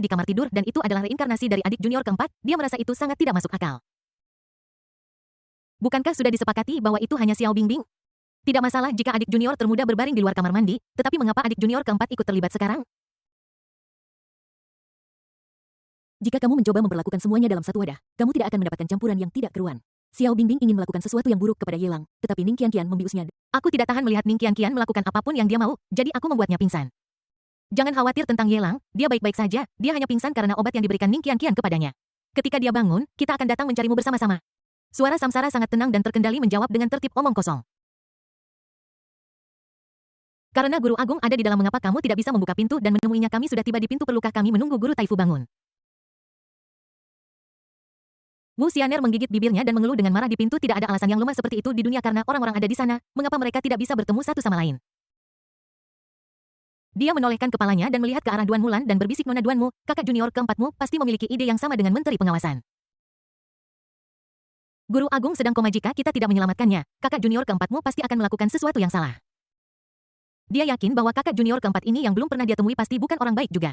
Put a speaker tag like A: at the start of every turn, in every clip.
A: di kamar tidur dan itu adalah reinkarnasi dari adik junior keempat, dia merasa itu sangat tidak masuk akal. Bukankah sudah disepakati bahwa itu hanya Xiao Bingbing? Tidak masalah jika adik junior termuda berbaring di luar kamar mandi, tetapi mengapa adik junior keempat ikut terlibat sekarang? Jika kamu mencoba memperlakukan semuanya dalam satu wadah, kamu tidak akan mendapatkan campuran yang tidak keruan. Xiao Bingbing ingin melakukan sesuatu yang buruk kepada Yelang, tetapi Ning Qianqian membiusnya. Aku tidak tahan melihat Ning Qianqian melakukan apapun yang dia mau, jadi aku membuatnya pingsan. Jangan khawatir tentang Yelang, dia baik-baik saja, dia hanya pingsan karena obat yang diberikan Ning Qianqian kepadanya. Ketika dia bangun, kita akan datang mencarimu bersama-sama. Suara Samsara sangat tenang dan terkendali menjawab dengan tertib omong kosong. Karena Guru Agung ada di dalam, mengapa kamu tidak bisa membuka pintu dan menemuinya? Kami sudah tiba di pintu, perlukah kami menunggu Guru Taifu bangun? Wu Xianer menggigit bibirnya dan mengeluh dengan marah. Di pintu tidak ada alasan yang lemah seperti itu di dunia karena orang-orang ada di sana, mengapa mereka tidak bisa bertemu satu sama lain? Dia menolehkan kepalanya dan melihat ke arah Duan Mulan dan berbisik, Nona Duanmu, kakak junior keempatmu, pasti memiliki ide yang sama dengan Menteri Pengawasan. Guru Agung sedang koma, jika kita tidak menyelamatkannya, kakak junior keempatmu pasti akan melakukan sesuatu yang salah. Dia yakin bahwa kakak junior keempat ini yang belum pernah dia temui pasti bukan orang baik juga.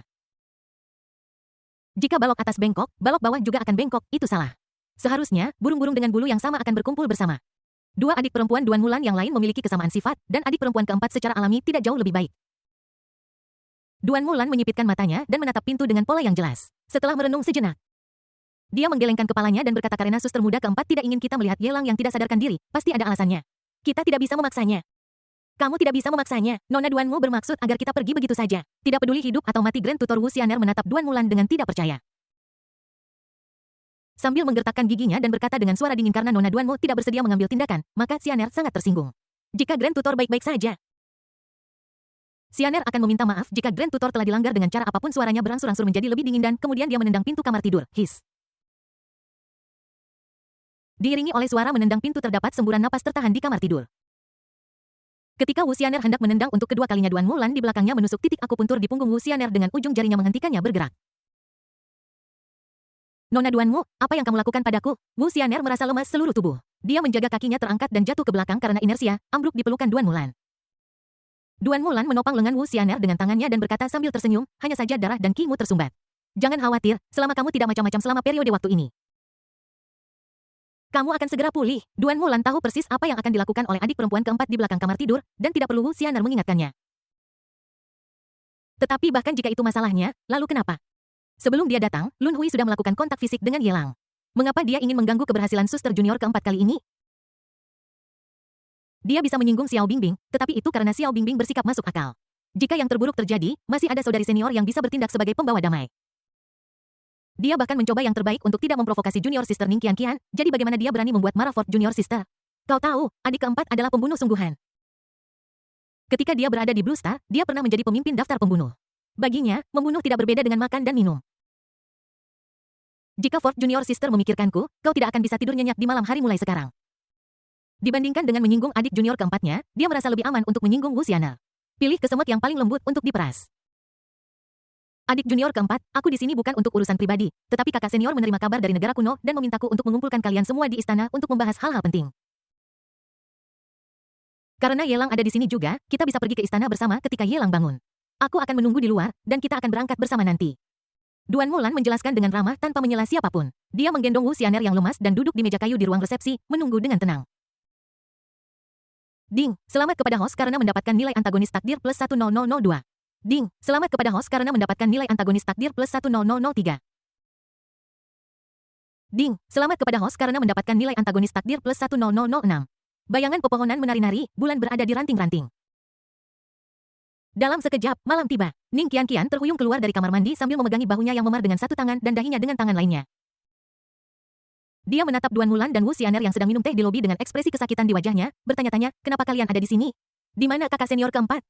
A: Jika balok atas bengkok, balok bawah juga akan bengkok, itu salah. Seharusnya, burung-burung dengan bulu yang sama akan berkumpul bersama. Dua adik perempuan Duan Mulan yang lain memiliki kesamaan sifat, dan adik perempuan keempat secara alami tidak jauh lebih baik. Duan Mulan menyipitkan matanya dan menatap pintu dengan pola yang jelas. Setelah merenung sejenak, dia menggelengkan kepalanya dan berkata, karena suster muda keempat tidak ingin kita melihat Yelang yang tidak sadarkan diri, pasti ada alasannya. Kita tidak bisa memaksanya. Kamu tidak bisa memaksanya. Nona Duanmu bermaksud agar kita pergi begitu saja. Tidak peduli hidup atau mati. Grand Tutor Wu Xianer menatap Duan Mulan dengan tidak percaya. Sambil menggertakkan giginya dan berkata dengan suara dingin, karena Nona Duanmu tidak bersedia mengambil tindakan, maka Xianer sangat tersinggung. Jika Grand Tutor baik-baik saja, Xianer akan meminta maaf jika Grand Tutor telah dilanggar dengan cara apapun. Suaranya berangsur-angsur menjadi lebih dingin dan kemudian dia menendang pintu kamar tidur. His. Diiringi oleh suara menendang pintu, terdapat semburan napas tertahan di kamar tidur. Ketika Wu Xianer hendak menendang untuk kedua kalinya, Duan Mulan di belakangnya menusuk titik akupuntur di punggung Wu Xianer dengan ujung jarinya menghentikannya bergerak. Nona Duanmu, apa yang kamu lakukan padaku? Wu Xianer merasa lemas seluruh tubuh. Dia menjaga kakinya terangkat dan jatuh ke belakang karena inersia, ambruk di pelukan Duan Mulan. Duan Mulan menopang lengan Wu Xianer dengan tangannya dan berkata sambil tersenyum, hanya saja darah dan kimu tersumbat. Jangan khawatir, selama kamu tidak macam-macam selama periode waktu ini, kamu akan segera pulih. Duan Mulan tahu persis apa yang akan dilakukan oleh adik perempuan keempat di belakang kamar tidur, dan tidak perlu Wu Xianer mengingatkannya. Tetapi bahkan jika itu masalahnya, lalu kenapa? Sebelum dia datang, Lun Hui sudah melakukan kontak fisik dengan Yelang. Mengapa dia ingin mengganggu keberhasilan suster junior keempat kali ini? Dia bisa menyinggung Xiao Bingbing, tetapi itu karena Xiao Bingbing bersikap masuk akal. Jika yang terburuk terjadi, masih ada saudari senior yang bisa bertindak sebagai pembawa damai. Dia bahkan mencoba yang terbaik untuk tidak memprovokasi junior sister Ning Qianqian, jadi bagaimana dia berani membuat marah Fort junior sister? Kau tahu, adik keempat adalah pembunuh sungguhan. Ketika dia berada di Blue Star, dia pernah menjadi pemimpin daftar pembunuh. Baginya, membunuh tidak berbeda dengan makan dan minum. Jika Fort junior sister memikirkanku, kau tidak akan bisa tidur nyenyak di malam hari mulai sekarang. Dibandingkan dengan menyinggung adik junior keempatnya, dia merasa lebih aman untuk menyinggung Wu Xianer. Pilih kesemek yang paling lembut untuk diperas. Adik junior keempat, aku di sini bukan untuk urusan pribadi, tetapi kakak senior menerima kabar dari negara kuno dan memintaku untuk mengumpulkan kalian semua di istana untuk membahas hal-hal penting. Karena Yelang ada di sini juga, kita bisa pergi ke istana bersama ketika Yelang bangun. Aku akan menunggu di luar, dan kita akan berangkat bersama nanti. Duan Mulan menjelaskan dengan ramah tanpa menyela siapapun. Dia menggendong Wu Xianer yang lemas dan duduk di meja kayu di ruang resepsi, menunggu dengan tenang. Ding, selamat kepada host karena mendapatkan nilai antagonis takdir plus 10002. Ding, selamat kepada host karena mendapatkan nilai antagonis takdir plus 10003. Ding, selamat kepada host karena mendapatkan nilai antagonis takdir plus 10006. Bayangan pepohonan menari-nari, bulan berada di ranting-ranting. Dalam sekejap, malam tiba. Ning Qianqian terhuyung keluar dari kamar mandi sambil memegangi bahunya yang memar dengan satu tangan dan dahinya dengan tangan lainnya. Dia menatap Duan Mulan dan Wu Xianer yang sedang minum teh di lobi dengan ekspresi kesakitan di wajahnya, bertanya-tanya, kenapa kalian ada di sini? Di mana kakak senior keempat?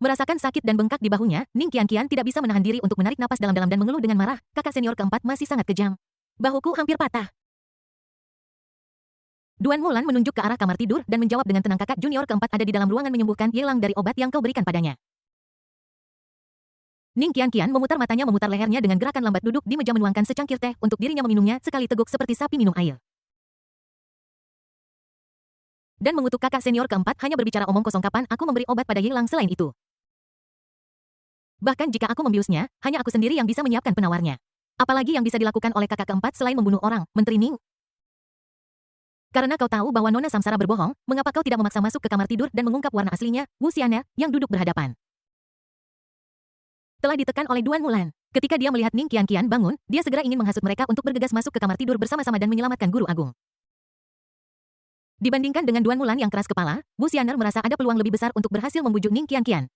A: Merasakan sakit dan bengkak di bahunya, Ning Qianqian tidak bisa menahan diri untuk menarik napas dalam-dalam dan mengeluh dengan marah, kakak senior keempat masih sangat kejam. Bahuku hampir patah. Duan Mulan menunjuk ke arah kamar tidur dan menjawab dengan tenang, kakak junior keempat ada di dalam ruangan menyembuhkan Yelang dari obat yang kau berikan padanya. Ning Qianqian memutar matanya, memutar lehernya dengan gerakan lambat, duduk di meja menuangkan secangkir teh untuk dirinya meminumnya sekali teguk seperti sapi minum air. Dan mengutuk kakak senior keempat, hanya berbicara omong kosong, kapan aku memberi obat pada Yelang selain itu? Bahkan jika aku membiusnya, hanya aku sendiri yang bisa menyiapkan penawarnya. Apalagi yang bisa dilakukan oleh kakak keempat selain membunuh orang, Menteri Ning? Karena kau tahu bahwa Nona Samsara berbohong, mengapa kau tidak memaksa masuk ke kamar tidur dan mengungkap warna aslinya, Wu Xian'er, yang duduk berhadapan? Telah ditekan oleh Duan Mulan. Ketika dia melihat Ning Qianqian bangun, dia segera ingin menghasut mereka untuk bergegas masuk ke kamar tidur bersama-sama dan menyelamatkan Guru Agung. Dibandingkan dengan Duan Mulan yang keras kepala, Wu Xian'er merasa ada peluang lebih besar untuk berhasil membujuk Ning Qianqian.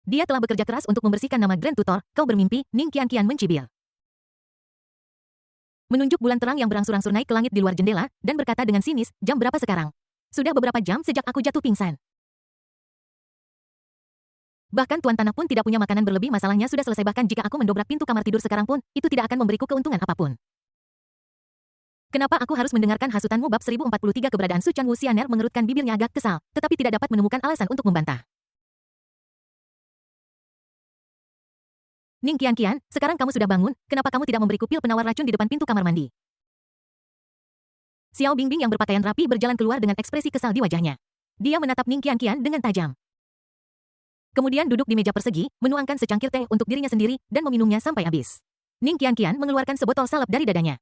A: Dia telah bekerja keras untuk membersihkan nama Grand Tutor, kau bermimpi, Ning Qianqian mencibir. Menunjuk bulan terang yang berangsur-angsur naik ke langit di luar jendela, dan berkata dengan sinis, jam berapa sekarang? Sudah beberapa jam sejak aku jatuh pingsan. Bahkan Tuan Tanah pun tidak punya makanan berlebih, masalahnya sudah selesai, bahkan jika aku mendobrak pintu kamar tidur sekarang pun, itu tidak akan memberiku keuntungan apapun. Kenapa aku harus mendengarkan hasutanmu? Bab 1043 Keberadaan Su Chan. Wu Xian'er mengerutkan bibirnya agak kesal, tetapi tidak dapat menemukan alasan untuk membantah. Ning Qianqian, sekarang kamu sudah bangun, kenapa kamu tidak memberiku pil penawar racun di depan pintu kamar mandi? Xiao Bingbing yang berpakaian rapi berjalan keluar dengan ekspresi kesal di wajahnya. Dia menatap Ning Qianqian dengan tajam. Kemudian duduk di meja persegi, menuangkan secangkir teh untuk dirinya sendiri, dan meminumnya sampai habis. Ning Qianqian mengeluarkan sebotol salep dari dadanya.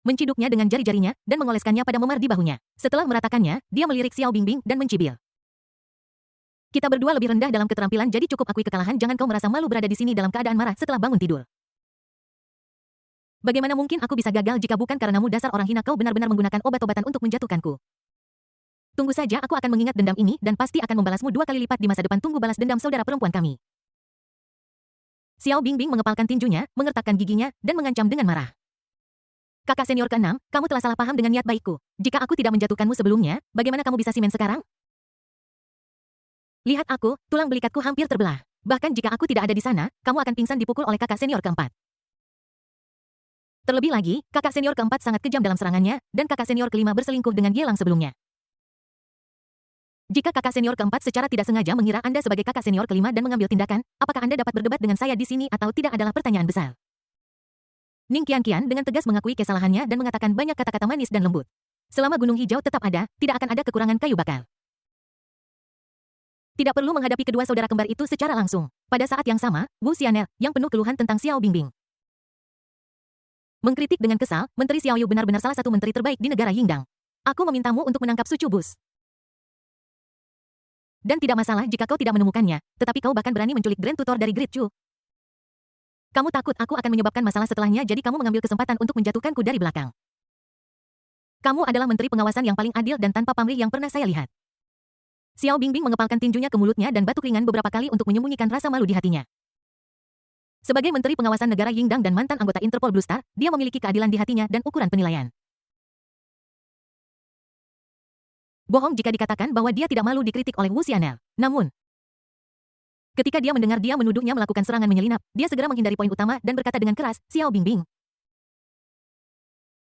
A: Menciduknya dengan jari-jarinya, dan mengoleskannya pada memar di bahunya. Setelah meratakannya, dia melirik Xiao Bingbing dan mencibir. Kita berdua lebih rendah dalam keterampilan, jadi cukup akui kekalahan. Jangan kau merasa malu berada di sini dalam keadaan marah setelah bangun tidur. Bagaimana mungkin aku bisa gagal jika bukan karenamu? Dasar orang hina, kau benar-benar menggunakan obat-obatan untuk menjatuhkanku. Tunggu saja, aku akan mengingat dendam ini dan pasti akan membalasmu 2 kali lipat di masa depan. Tunggu balas dendam saudara perempuan kami. Xiao Bingbing mengepalkan tinjunya, mengertakkan giginya, dan mengancam dengan marah. Kakak senior ke-6, kamu telah salah paham dengan niat baikku. Jika aku tidak menjatuhkanmu sebelumnya, bagaimana kamu bisa simen sekarang? Lihat aku, tulang belikatku hampir terbelah. Bahkan jika aku tidak ada di sana, kamu akan pingsan dipukul oleh kakak senior ke-4. Terlebih lagi, kakak senior ke-4 sangat kejam dalam serangannya, dan kakak senior ke-5 berselingkuh dengan Ye Lang sebelumnya. Jika kakak senior ke-4 secara tidak sengaja mengira Anda sebagai kakak senior ke-5 dan mengambil tindakan, apakah Anda dapat berdebat dengan saya di sini atau tidak adalah pertanyaan besar. Ning Qianqian dengan tegas mengakui kesalahannya dan mengatakan banyak kata-kata manis dan lembut. Selama Gunung Hijau tetap ada, tidak akan ada kekurangan kayu bakar. Tidak perlu menghadapi kedua saudara kembar itu secara langsung. Pada saat yang sama, Wu Xian'er, yang penuh keluhan tentang Xiao Bingbing, mengkritik dengan kesal, Menteri Xiao Yu benar-benar salah satu menteri terbaik di negara Yingdang. Aku memintamu untuk menangkap Su Cubus. Dan tidak masalah jika kau tidak menemukannya, tetapi kau bahkan berani menculik Grand Tutor dari Great Chu. Kamu takut aku akan menyebabkan masalah setelahnya, jadi kamu mengambil kesempatan untuk menjatuhkanku dari belakang. Kamu adalah menteri pengawasan yang paling adil dan tanpa pamrih yang pernah saya lihat. Xiao Bingbing mengepalkan tinjunya ke mulutnya dan batuk ringan beberapa kali untuk menyembunyikan rasa malu di hatinya. Sebagai menteri pengawasan negara Yingdang dan mantan anggota Interpol Blue Star, dia memiliki keadilan di hatinya dan ukuran penilaian. Bohong jika dikatakan bahwa dia tidak malu dikritik oleh Wu Xian'er. Namun, ketika dia mendengar dia menuduhnya melakukan serangan menyelinap, dia segera menghindari poin utama dan berkata dengan keras, Xiao Bingbing,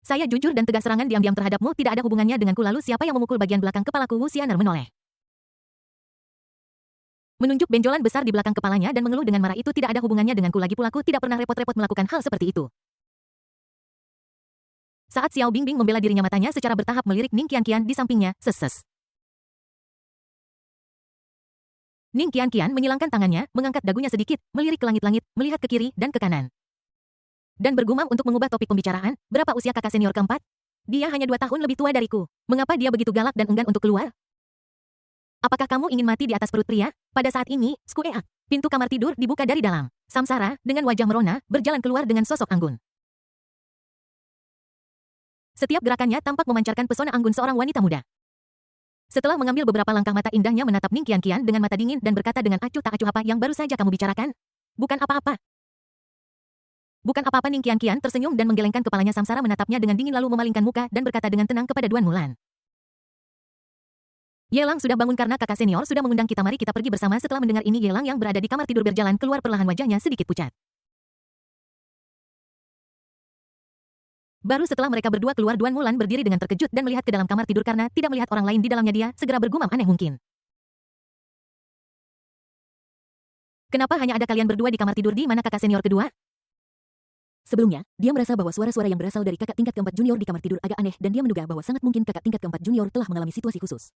A: saya jujur dan tegas, serangan diam-diam terhadapmu tidak ada hubungannya denganku. Lalu siapa yang memukul bagian belakang kepalaku? Wu Xian'er menoleh. Menunjuk benjolan besar di belakang kepalanya dan mengeluh dengan marah, itu tidak ada hubungannya denganku, lagi pula aku tidak pernah repot-repot melakukan hal seperti itu. Saat Xiao Bingbing membela dirinya, matanya secara bertahap melirik Ning Qianqian di sampingnya, ses. Ning Qianqian menyilangkan tangannya, mengangkat dagunya sedikit, melirik ke langit-langit, melihat ke kiri dan ke kanan. Dan bergumam untuk mengubah topik pembicaraan, berapa usia kakak senior ke-4? Dia hanya 2 tahun lebih tua dariku. Mengapa dia begitu galak dan enggan untuk keluar? Apakah kamu ingin mati di atas perut pria? Pada saat ini, skueak. Pintu kamar tidur dibuka dari dalam. Samsara, dengan wajah merona, berjalan keluar dengan sosok anggun. Setiap gerakannya tampak memancarkan pesona anggun seorang wanita muda. Setelah mengambil beberapa langkah, mata indahnya menatap Ning Qianqian dengan mata dingin dan berkata dengan acuh tak acuh, apa yang baru saja kamu bicarakan? Bukan apa-apa. Bukan apa-apa. Ning Qianqian tersenyum dan menggelengkan kepalanya. Samsara menatapnya dengan dingin lalu memalingkan muka dan berkata dengan tenang kepada Duan Mulan. Ye Lang sudah bangun karena kakak senior sudah mengundang kita, mari kita pergi bersama. Setelah mendengar ini, Ye Lang yang berada di kamar tidur berjalan keluar, perlahan wajahnya sedikit pucat. Baru setelah mereka berdua keluar, Duan Mulan berdiri dengan terkejut dan melihat ke dalam kamar tidur karena tidak melihat orang lain di dalamnya. Dia segera bergumam, aneh mungkin. Kenapa hanya ada kalian berdua di kamar tidur? Di mana kakak senior kedua? Sebelumnya, dia merasa bahwa suara-suara yang berasal dari kakak tingkat ke-4 junior di kamar tidur agak aneh dan dia menduga bahwa sangat mungkin kakak tingkat ke-4 junior telah mengalami situasi khusus.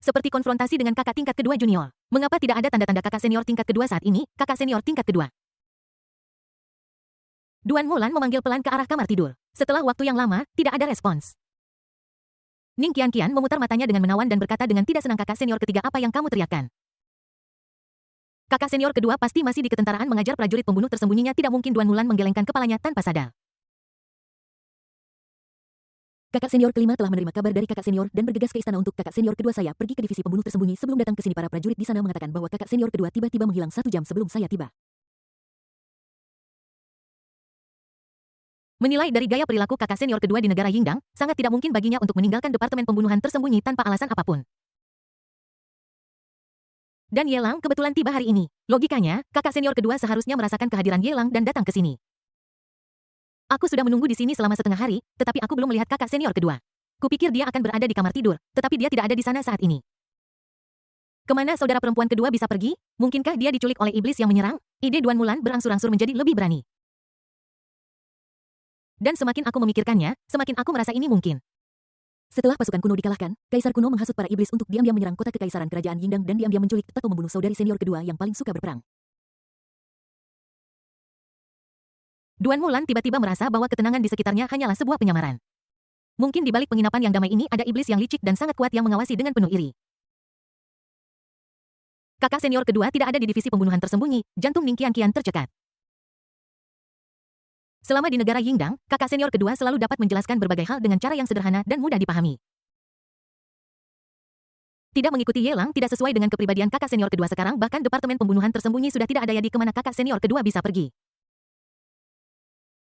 A: Seperti konfrontasi dengan kakak tingkat kedua junior. Mengapa tidak ada tanda-tanda kakak senior tingkat kedua saat ini, kakak senior tingkat kedua? Duan Mulan memanggil pelan ke arah kamar tidur. Setelah waktu yang lama, tidak ada respons. Ning Qianqian memutar matanya dengan menawan dan berkata dengan tidak senang, kakak senior ketiga, apa yang kamu teriakkan? Kakak senior kedua pasti masih di ketentaraan mengajar prajurit pembunuh tersembunyinya, tidak mungkin. Duan Mulan menggelengkan kepalanya tanpa sadar. Kakak senior kelima telah menerima kabar dari kakak senior dan bergegas ke istana untuk kakak senior kedua saya pergi ke divisi pembunuh tersembunyi. Sebelum datang ke sini para prajurit di sana mengatakan bahwa kakak senior kedua tiba-tiba menghilang 1 jam sebelum saya tiba. Menilai dari gaya perilaku kakak senior kedua di negara Yingdang, sangat tidak mungkin baginya untuk meninggalkan departemen pembunuhan tersembunyi tanpa alasan apapun. Dan Yelang kebetulan tiba hari ini. Logikanya, kakak senior kedua seharusnya merasakan kehadiran Yelang dan datang ke sini. Aku sudah menunggu di sini selama setengah hari, tetapi aku belum melihat kakak senior kedua. Kupikir dia akan berada di kamar tidur, tetapi dia tidak ada di sana saat ini. Kemana saudara perempuan kedua bisa pergi? Mungkinkah dia diculik oleh iblis yang menyerang? Ide Duan Mulan berangsur-angsur menjadi lebih berani. Dan semakin aku memikirkannya, semakin aku merasa ini mungkin. Setelah pasukan kuno dikalahkan, Kaisar kuno menghasut para iblis untuk diam-diam menyerang kota kekaisaran kerajaan Yingdang dan diam-diam menculik atau membunuh saudari senior kedua yang paling suka berperang. Duan Mulan tiba-tiba merasa bahwa ketenangan di sekitarnya hanyalah sebuah penyamaran. Mungkin di balik penginapan yang damai ini ada iblis yang licik dan sangat kuat yang mengawasi dengan penuh iri. Kakak senior kedua tidak ada di divisi pembunuhan tersembunyi, jantung Ning Qianqian tercekat. Selama di negara Yingdang, kakak senior kedua selalu dapat menjelaskan berbagai hal dengan cara yang sederhana dan mudah dipahami. Tidak mengikuti Yelang tidak sesuai dengan kepribadian kakak senior kedua sekarang, bahkan departemen pembunuhan tersembunyi sudah tidak ada, di kemana kakak senior kedua bisa pergi.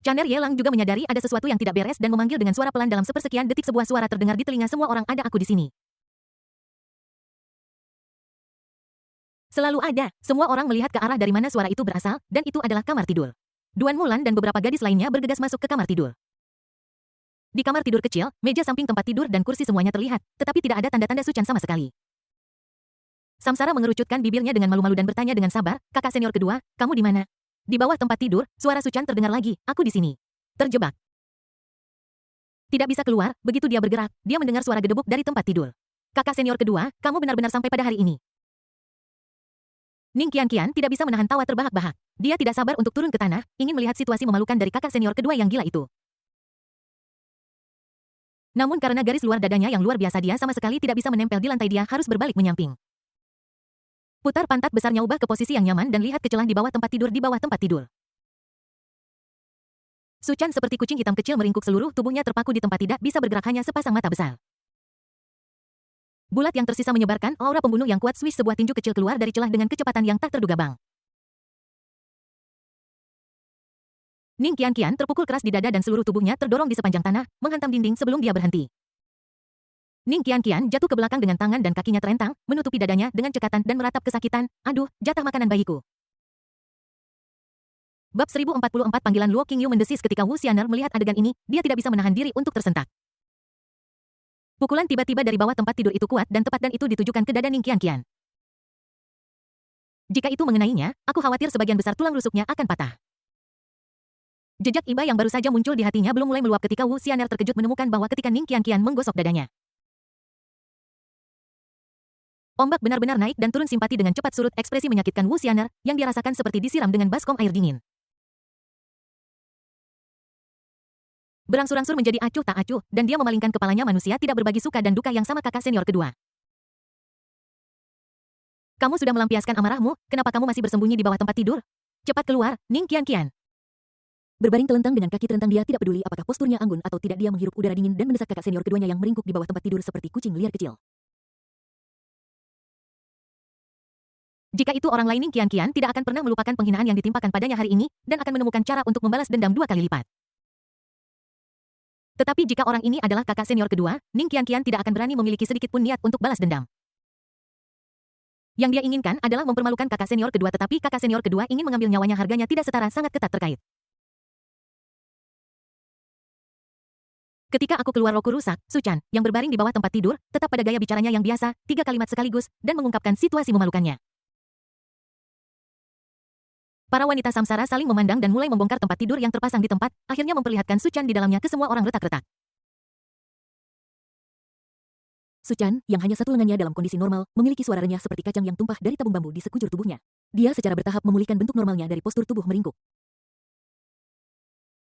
A: Chaner Yelang juga menyadari ada sesuatu yang tidak beres dan memanggil dengan suara pelan dalam sepersekian detik. Sebuah suara terdengar di telinga semua orang, ada aku di sini. Selalu ada, semua orang melihat ke arah dari mana suara itu berasal, dan itu adalah kamar tidur. Duan Mulan dan beberapa gadis lainnya bergegas masuk ke kamar tidur. Di kamar tidur kecil, meja samping tempat tidur dan kursi semuanya terlihat, tetapi tidak ada tanda-tanda Su Chan sama sekali. Samsara mengerucutkan bibirnya dengan malu-malu dan bertanya dengan sabar, kakak senior kedua, kamu di mana? Di bawah tempat tidur, suara Su Chan terdengar lagi, aku di sini. Terjebak. Tidak bisa keluar, begitu dia bergerak, dia mendengar suara gedebuk dari tempat tidur. Kakak senior kedua, kamu benar-benar sampai pada hari ini. Ning Qianqian tidak bisa menahan tawa terbahak-bahak. Dia tidak sabar untuk turun ke tanah, ingin melihat situasi memalukan dari kakak senior kedua yang gila itu. Namun karena garis luar dadanya yang luar biasa, dia sama sekali tidak bisa menempel di lantai, dia harus berbalik menyamping. Putar pantat besarnya, ubah ke posisi yang nyaman dan lihat ke celah di bawah tempat tidur. Di bawah tempat tidur, Su Chan seperti kucing hitam kecil meringkuk, seluruh tubuhnya terpaku di tempat, tidak bisa bergerak, hanya sepasang mata besar bulat yang tersisa menyebarkan aura pembunuh yang kuat. Swish, sebuah tinju kecil keluar dari celah dengan kecepatan yang tak terduga. Bang. Ning Qianqian terpukul keras di dada dan seluruh tubuhnya terdorong di sepanjang tanah, menghantam dinding sebelum dia berhenti. Ning Qianqian jatuh ke belakang dengan tangan dan kakinya terentang, menutupi dadanya dengan cekatan dan meratap kesakitan. Aduh, jatah makanan bayiku. Bab 1044 Panggilan Luo Qingyu mendesis. Ketika Wu Xianer melihat adegan ini, dia tidak bisa menahan diri untuk tersentak. Pukulan tiba-tiba dari bawah tempat tidur itu kuat dan tepat, dan itu ditujukan ke dada Ning Qianqian. Jika itu mengenainya, aku khawatir sebagian besar tulang rusuknya akan patah. Jejak iba yang baru saja muncul di hatinya belum mulai meluap ketika Wu Xianer terkejut menemukan bahwa ketika Ning Qianqian menggosok dadanya, ombak benar-benar naik dan turun. Simpati dengan cepat surut ekspresi menyakitkan Wu Xianer, yang dia rasakan seperti disiram dengan baskom air dingin. Berangsur-angsur menjadi acuh tak acuh, dan dia memalingkan kepalanya. Manusia tidak berbagi suka dan duka yang sama, kakak senior kedua. Kamu sudah melampiaskan amarahmu, kenapa kamu masih bersembunyi di bawah tempat tidur? Cepat keluar, Ning Qianqian. Berbaring telentang dengan kaki terentang, dia tidak peduli apakah posturnya anggun atau tidak, dia menghirup udara dingin dan mendesak kakak senior keduanya yang meringkuk di bawah tempat tidur seperti kucing liar kecil. Jika itu orang lain, Ning Qianqian tidak akan pernah melupakan penghinaan yang ditimpakan padanya hari ini, dan akan menemukan cara untuk membalas dendam 2 kali lipat. Tetapi jika orang ini adalah kakak senior kedua, Ning Qianqian tidak akan berani memiliki sedikit pun niat untuk balas dendam. Yang dia inginkan adalah mempermalukan kakak senior kedua, tetapi kakak senior kedua ingin mengambil nyawanya, harganya tidak setara, sangat ketat terkait. Ketika aku keluar, rohku rusak. Su Chan, yang berbaring di bawah tempat tidur, tetap pada gaya bicaranya yang biasa, 3 kalimat sekaligus, dan mengungkapkan situasi memalukannya. Para wanita samsara saling memandang dan mulai membongkar tempat tidur yang terpasang di tempat, akhirnya memperlihatkan Su Chan di dalamnya ke semua orang retak-retak. Suchan, yang hanya satu lengannya dalam kondisi normal, memiliki suara renyah seperti kacang yang tumpah dari tabung bambu di sekujur tubuhnya. Dia secara bertahap memulihkan bentuk normalnya dari postur tubuh meringkuk.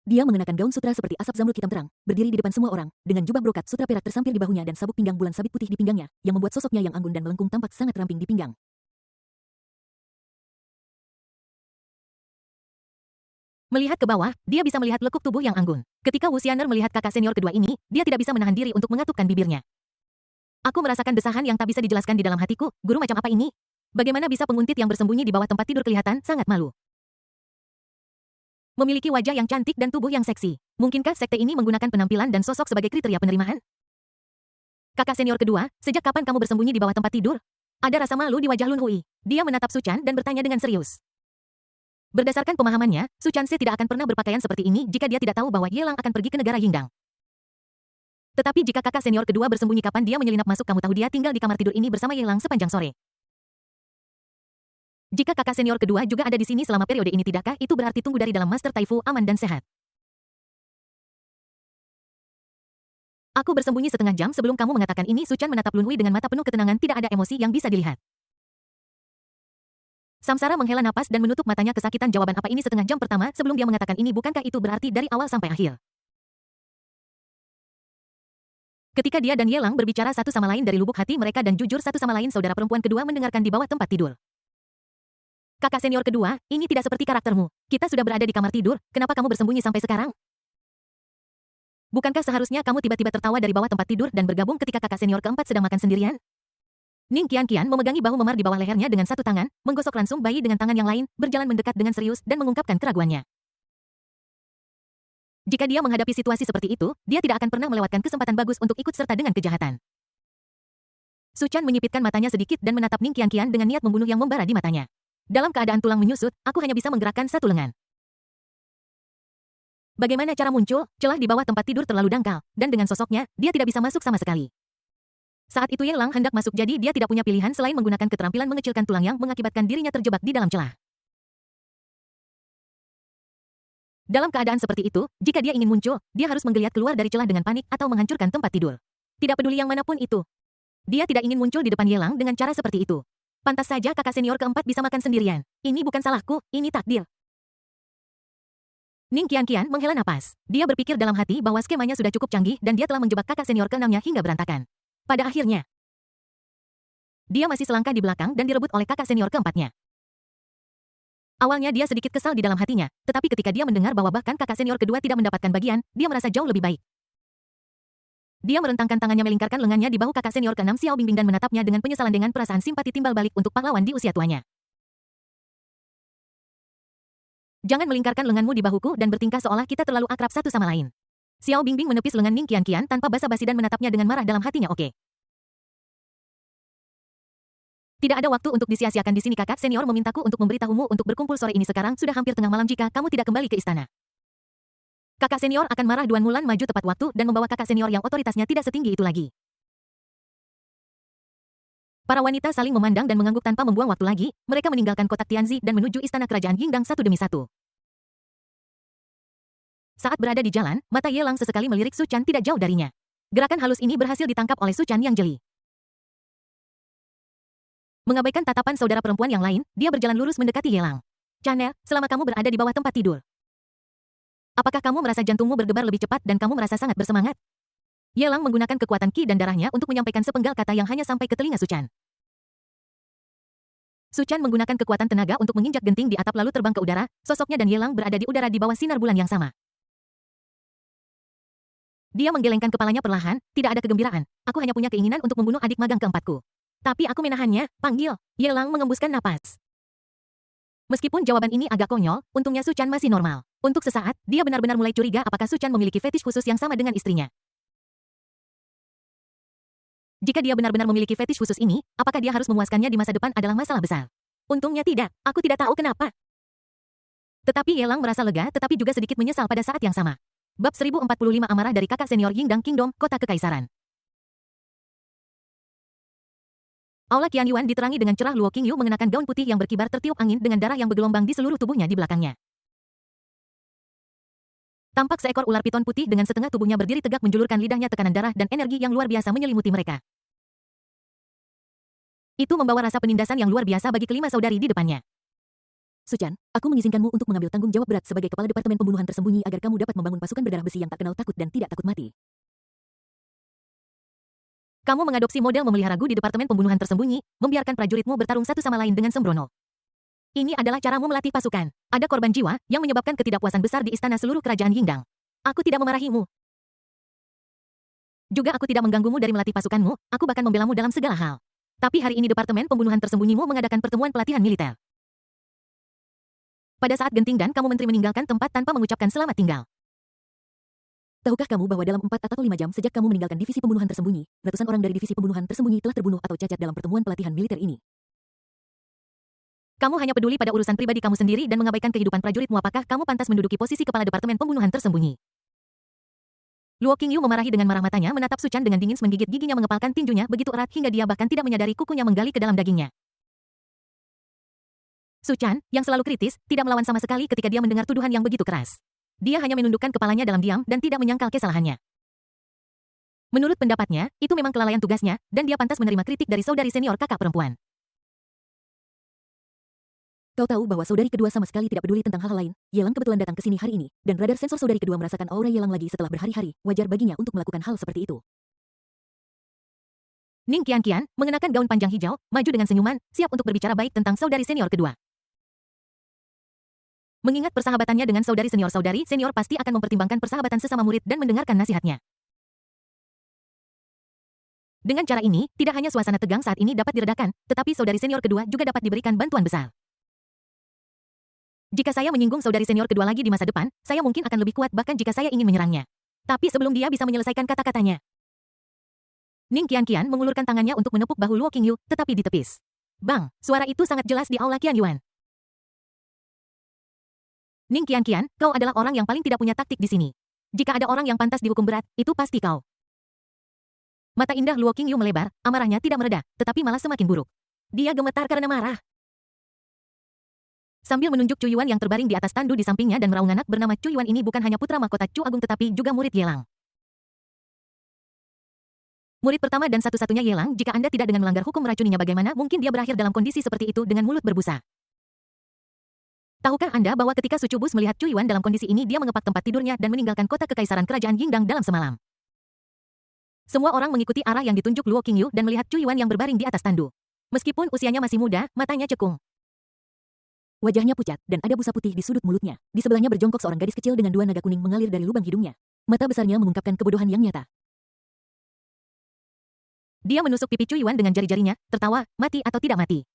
A: Dia mengenakan gaun sutra seperti asap zamrud hitam terang, berdiri di depan semua orang, dengan jubah brokat sutra perak tersampir di bahunya dan sabuk pinggang bulan sabit putih di pinggangnya, yang membuat sosoknya yang anggun dan melengkung tampak sangat ramping di pinggang. Melihat ke bawah, dia bisa melihat lekuk tubuh yang anggun. Ketika Wuxianer melihat kakak senior kedua ini, dia tidak bisa menahan diri untuk mengatupkan bibirnya. Aku merasakan desahan yang tak bisa dijelaskan di dalam hatiku, guru macam apa ini? Bagaimana bisa penguntit yang bersembunyi di bawah tempat tidur kelihatan sangat malu? Memiliki wajah yang cantik dan tubuh yang seksi. Mungkinkah sekte ini menggunakan penampilan dan sosok sebagai kriteria penerimaan? Kakak senior kedua, sejak kapan kamu bersembunyi di bawah tempat tidur? Ada rasa malu di wajah Lun Hui. Dia menatap Suchan dan bertanya dengan serius. Berdasarkan pemahamannya, Suchan Se tidak akan pernah berpakaian seperti ini jika dia tidak tahu bahwa Yelang akan pergi ke negara Yingdang. Tetapi jika kakak senior kedua bersembunyi kapan dia menyelinap masuk, kamu tahu dia tinggal di kamar tidur ini bersama Yelang sepanjang sore. Jika kakak senior kedua juga ada di sini selama periode ini, tidakkah itu berarti tunggu dari dalam Master Taifu aman dan sehat? Aku bersembunyi setengah jam sebelum kamu mengatakan ini. Suchan menatap Lun Hui dengan mata penuh ketenangan, tidak ada emosi yang bisa dilihat. Samsara menghela napas dan menutup matanya kesakitan. Jawaban apa ini setengah jam pertama sebelum dia mengatakan ini? Bukankah itu berarti dari awal sampai akhir? Ketika dia dan Yelang berbicara satu sama lain dari lubuk hati mereka dan jujur satu sama lain, saudara perempuan kedua mendengarkan di bawah tempat tidur. Kakak senior kedua, ini tidak seperti karaktermu. Kita sudah berada di kamar tidur, kenapa kamu bersembunyi sampai sekarang? Bukankah seharusnya kamu tiba-tiba tertawa dari bawah tempat tidur dan bergabung ketika kakak senior keempat sedang makan sendirian? Ning Qianqian memegangi bahu memar di bawah lehernya dengan satu tangan, menggosok langsung bayi dengan tangan yang lain, berjalan mendekat dengan serius dan mengungkapkan keraguannya. Jika dia menghadapi situasi seperti itu, dia tidak akan pernah melewatkan kesempatan bagus untuk ikut serta dengan kejahatan. Suchan menyipitkan matanya sedikit dan menatap Ning Qianqian dengan niat membunuh yang membara di matanya. Dalam keadaan tulang menyusut, aku hanya bisa menggerakkan satu lengan. Bagaimana cara muncul? Celah di bawah tempat tidur terlalu dangkal, dan dengan sosoknya, dia tidak bisa masuk sama sekali. Saat itu Yelang hendak masuk, jadi dia tidak punya pilihan selain menggunakan keterampilan mengecilkan tulang yang mengakibatkan dirinya terjebak di dalam celah. Dalam keadaan seperti itu, jika dia ingin muncul, dia harus menggeliat keluar dari celah dengan panik atau menghancurkan tempat tidur. Tidak peduli yang manapun itu. Dia tidak ingin muncul di depan Yelang dengan cara seperti itu. Pantas saja kakak senior keempat bisa makan sendirian. Ini bukan salahku, ini takdir. Ning Qianqian menghela napas. Dia berpikir dalam hati bahwa skemanya sudah cukup canggih dan dia telah menjebak kakak senior keenamnya hingga berantakan. Pada akhirnya, dia masih selangkah di belakang dan direbut oleh kakak senior keempatnya. Awalnya dia sedikit kesal di dalam hatinya, tetapi ketika dia mendengar bahwa bahkan kakak senior kedua tidak mendapatkan bagian, dia merasa jauh lebih baik. Dia merentangkan tangannya melingkarkan lengannya di bahu kakak senior keenam Xiao Bingbing dan menatapnya dengan penyesalan dengan perasaan simpati timbal balik untuk pahlawan di usia tuanya. Jangan melingkarkan lenganmu di bahuku dan bertingkah seolah kita terlalu akrab satu sama lain. Xiao Bingbing menepis lengan Ning Qianqian tanpa basa-basi dan menatapnya dengan marah dalam hatinya. Oke. Tidak ada waktu untuk disia-siakan di sini. Kakak senior memintaku untuk memberitahumu untuk berkumpul sore ini. Sekarang sudah hampir tengah malam. Jika kamu tidak kembali ke istana, kakak senior akan marah. Duan Mulan maju tepat waktu dan membawa kakak senior yang otoritasnya tidak setinggi itu lagi. Para wanita saling memandang dan mengangguk tanpa membuang waktu lagi. Mereka meninggalkan kotak Tianzi dan menuju istana kerajaan Yingdang satu demi satu. Saat berada di jalan, mata Yelang sesekali melirik Suchan tidak jauh darinya. Gerakan halus ini berhasil ditangkap oleh Suchan yang jeli. Mengabaikan tatapan saudara perempuan yang lain, dia berjalan lurus mendekati Yelang. Chanel, selama kamu berada di bawah tempat tidur, apakah kamu merasa jantungmu berdebar lebih cepat dan kamu merasa sangat bersemangat? Yelang menggunakan kekuatan ki dan darahnya untuk menyampaikan sepenggal kata yang hanya sampai ke telinga Suchan. Suchan menggunakan kekuatan tenaga untuk menginjak genting di atap lalu terbang ke udara, sosoknya dan Yelang berada di udara di bawah sinar bulan yang sama. Dia menggelengkan kepalanya perlahan, tidak ada kegembiraan. Aku hanya punya keinginan untuk membunuh adik magang keempatku. Tapi aku menahannya, panggil. Yelang mengembuskan napas. Meskipun jawaban ini agak konyol, untungnya Suchan masih normal. Untuk sesaat, dia benar-benar mulai curiga apakah Suchan memiliki fetish khusus yang sama dengan istrinya. Jika dia benar-benar memiliki fetish khusus ini, apakah dia harus memuaskannya di masa depan adalah masalah besar. Untungnya tidak, aku tidak tahu kenapa. Tetapi Yelang merasa lega tetapi juga sedikit menyesal pada saat yang sama. Bab 1045 Amarah dari kakak senior Yingdang Kingdom, Kota Kekaisaran. Aula Qian Yuan diterangi dengan cerah. Luo Qingyu mengenakan gaun putih yang berkibar tertiup angin dengan darah yang bergelombang di seluruh tubuhnya di belakangnya. Tampak seekor ular piton putih dengan setengah tubuhnya berdiri tegak menjulurkan lidahnya. Tekanan darah dan energi yang luar biasa menyelimuti mereka. Itu membawa rasa penindasan yang luar biasa bagi kelima saudari di depannya.
B: Suchan, aku mengizinkanmu untuk mengambil tanggung jawab berat sebagai kepala Departemen Pembunuhan Tersembunyi agar kamu dapat membangun pasukan berdarah besi yang tak kenal takut dan tidak takut mati.
A: Kamu mengadopsi model memelihara Gu di Departemen Pembunuhan Tersembunyi, membiarkan prajuritmu bertarung satu sama lain dengan sembrono. Ini adalah caramu melatih pasukan. Ada korban jiwa yang menyebabkan ketidakpuasan besar di istana seluruh kerajaan Yingdang. Aku tidak memarahimu. Juga aku tidak mengganggumu dari melatih pasukanmu, aku bahkan membelamu dalam segala hal. Tapi hari ini Departemen Pembunuhan Tersembunyimu mengadakan pertemuan pelatihan militer. Pada saat genting dan kamu menteri meninggalkan tempat tanpa mengucapkan selamat tinggal.
B: Tahukah kamu bahwa dalam 4 atau 5 jam sejak kamu meninggalkan divisi pembunuhan tersembunyi, ratusan orang dari divisi pembunuhan tersembunyi telah terbunuh atau cacat dalam pertemuan pelatihan militer ini?
A: Kamu hanya peduli pada urusan pribadi kamu sendiri dan mengabaikan kehidupan prajuritmu. Apakah kamu pantas menduduki posisi kepala Departemen Pembunuhan Tersembunyi? Luo Qingyu memarahi dengan marah, matanya menatap Suchan dengan dingin, menggigit giginya, mengepalkan tinjunya begitu erat hingga dia bahkan tidak menyadari kukunya menggali ke dalam dagingnya. Suchan, yang selalu kritis, tidak melawan sama sekali ketika dia mendengar tuduhan yang begitu keras. Dia hanya menundukkan kepalanya dalam diam dan tidak menyangkal kesalahannya. Menurut pendapatnya, itu memang kelalaian tugasnya, dan dia pantas menerima kritik dari saudari senior kakak perempuan.
B: Kau tahu bahwa saudari kedua sama sekali tidak peduli tentang hal-hal lain. Yelang kebetulan datang ke sini hari ini, dan radar sensor saudari kedua merasakan aura Yelang lagi setelah berhari-hari. Wajar baginya untuk melakukan hal seperti itu.
A: Ning Qianqian, mengenakan gaun panjang hijau, maju dengan senyuman, siap untuk berbicara baik tentang saudari senior kedua. Mengingat persahabatannya dengan saudari senior pasti akan mempertimbangkan persahabatan sesama murid dan mendengarkan nasihatnya. Dengan cara ini, tidak hanya suasana tegang saat ini dapat diredakan, tetapi saudari senior kedua juga dapat diberikan bantuan besar. Jika saya menyinggung saudari senior kedua lagi di masa depan, saya mungkin akan lebih kuat bahkan jika saya ingin menyerangnya. Tapi sebelum dia bisa menyelesaikan kata-katanya, Ning Qianqian mengulurkan tangannya untuk menepuk bahu Luo Qingyu, tetapi ditepis. Bang, suara itu sangat jelas di aula Qianyuan. Ning Qianqian, kau adalah orang yang paling tidak punya taktik di sini. Jika ada orang yang pantas dihukum berat, itu pasti kau. Mata indah Luo Qingyu melebar, amarahnya tidak mereda, tetapi malah semakin buruk. Dia gemetar karena marah. Sambil menunjuk Cu Yuan yang terbaring di atas tandu di sampingnya dan meraung, anak bernama Cu Yuan ini bukan hanya putra mahkota Cu Agung tetapi juga murid Yelang. Murid pertama dan satu-satunya Yelang, jika Anda tidak dengan melanggar hukum meracuninya, bagaimana mungkin dia berakhir dalam kondisi seperti itu dengan mulut berbusa? Tahukah Anda bahwa ketika Sucubus melihat Cu Yuan dalam kondisi ini, dia mengepak tempat tidurnya dan meninggalkan kota kekaisaran kerajaan Yingdang dalam semalam. Semua orang mengikuti arah yang ditunjuk Luo Qingyu dan melihat Cu Yuan yang berbaring di atas tandu. Meskipun usianya masih muda, matanya cekung.
B: Wajahnya pucat, dan ada busa putih di sudut mulutnya. Di sebelahnya berjongkok seorang gadis kecil dengan 2 naga kuning mengalir dari lubang hidungnya. Mata besarnya mengungkapkan kebodohan yang nyata.
A: Dia menusuk pipi Cu Yuan dengan jari-jarinya, tertawa, mati atau tidak mati.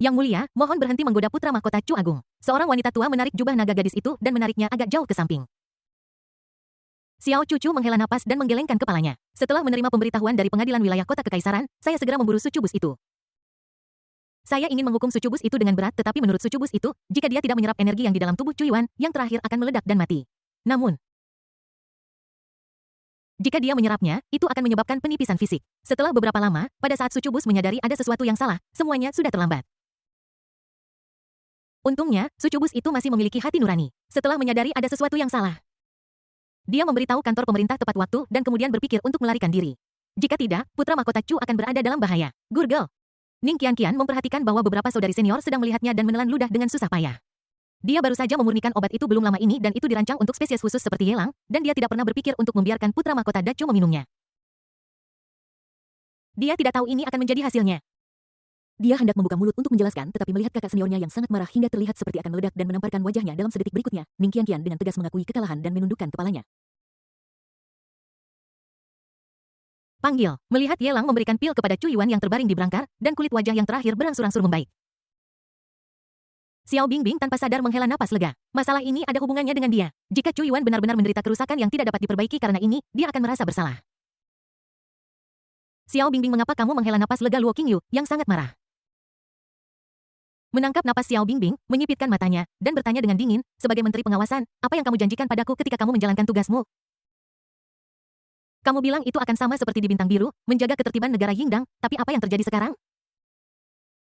A: Yang mulia, mohon berhenti menggoda putra mahkota Cu Agung. Seorang wanita tua menarik jubah naga gadis itu dan menariknya agak jauh ke samping. Xiao Cucu menghela napas dan menggelengkan kepalanya. Setelah menerima pemberitahuan dari pengadilan wilayah kota kekaisaran, saya segera memburu Sucubus itu. Saya ingin menghukum Sucubus itu dengan berat, tetapi menurut Sucubus itu, jika dia tidak menyerap energi yang di dalam tubuh Cu Yuan, yang terakhir akan meledak dan mati. Namun, jika dia menyerapnya, itu akan menyebabkan penipisan fisik. Setelah beberapa lama, pada saat Sucubus menyadari ada sesuatu yang salah, semuanya sudah terlambat. Untungnya, Sucubus itu masih memiliki hati nurani. Setelah menyadari ada sesuatu yang salah, dia memberitahu kantor pemerintah tepat waktu dan kemudian berpikir untuk melarikan diri. Jika tidak, putra mahkota Cu akan berada dalam bahaya. Gurgel. Ning Qianqian memperhatikan bahwa beberapa saudari senior sedang melihatnya dan menelan ludah dengan susah payah. Dia baru saja memurnikan obat itu belum lama ini dan itu dirancang untuk spesies khusus seperti Yelang, dan dia tidak pernah berpikir untuk membiarkan putra mahkota Dacu meminumnya. Dia tidak tahu ini akan menjadi hasilnya.
B: Dia hendak membuka mulut untuk menjelaskan, tetapi melihat kakak seniornya yang sangat marah hingga terlihat seperti akan meledak dan menamparkan wajahnya dalam sedetik berikutnya, Ning Qianqian dengan tegas mengakui kekalahan dan menundukkan kepalanya.
A: Panggil. Melihat Yelang memberikan pil kepada Cu Yuan yang terbaring di brangkar, dan kulit wajah yang terakhir berangsur-angsur membaik. Xiao Bingbing tanpa sadar menghela napas lega. Masalah ini ada hubungannya dengan dia. Jika Cu Yuan benar-benar menderita kerusakan yang tidak dapat diperbaiki karena ini, dia akan merasa bersalah. Xiao Bingbing, mengapa kamu menghela napas lega? Luo Qingyu, yang sangat marah, menangkap napas Xiao Bingbing, menyipitkan matanya, dan bertanya dengan dingin, sebagai menteri pengawasan, apa yang kamu janjikan padaku ketika kamu menjalankan tugasmu? Kamu bilang itu akan sama seperti di Bintang Biru, menjaga ketertiban negara Yingdang, tapi apa yang terjadi sekarang?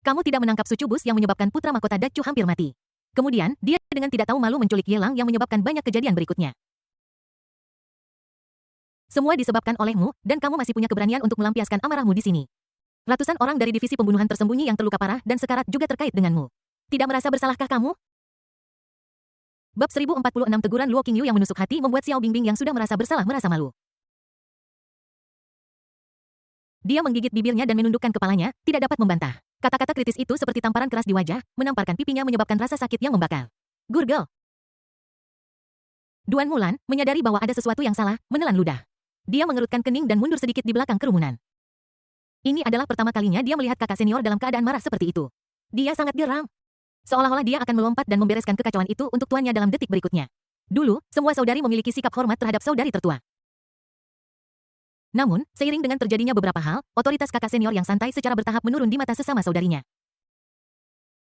A: Kamu tidak menangkap Sucubus yang menyebabkan putra mahkota Dacu hampir mati. Kemudian, dia dengan tidak tahu malu menculik Yelang yang menyebabkan banyak kejadian berikutnya. Semua disebabkan olehmu, dan kamu masih punya keberanian untuk melampiaskan amarahmu di sini. Ratusan orang dari divisi pembunuhan tersembunyi yang terluka parah dan sekarat juga terkait denganmu. Tidak merasa bersalahkah kamu? Bab 1046 teguran Luo Qingyu yang menusuk hati membuat Xiao Bingbing yang sudah merasa bersalah merasa malu. Dia menggigit bibirnya dan menundukkan kepalanya, tidak dapat membantah. Kata-kata kritis itu seperti tamparan keras di wajah, menamparkan pipinya menyebabkan rasa sakit yang membakar. Gurgel. Duan Mulan menyadari bahwa ada sesuatu yang salah, menelan ludah. Dia mengerutkan kening dan mundur sedikit di belakang kerumunan. Ini adalah pertama kalinya dia melihat kakak senior dalam keadaan marah seperti itu. Dia sangat geram. Seolah-olah dia akan melompat dan membereskan kekacauan itu untuk tuannya dalam detik berikutnya. Dulu, semua saudari memiliki sikap hormat terhadap saudari tertua. Namun, seiring dengan terjadinya beberapa hal, otoritas kakak senior yang santai secara bertahap menurun di mata sesama saudarinya.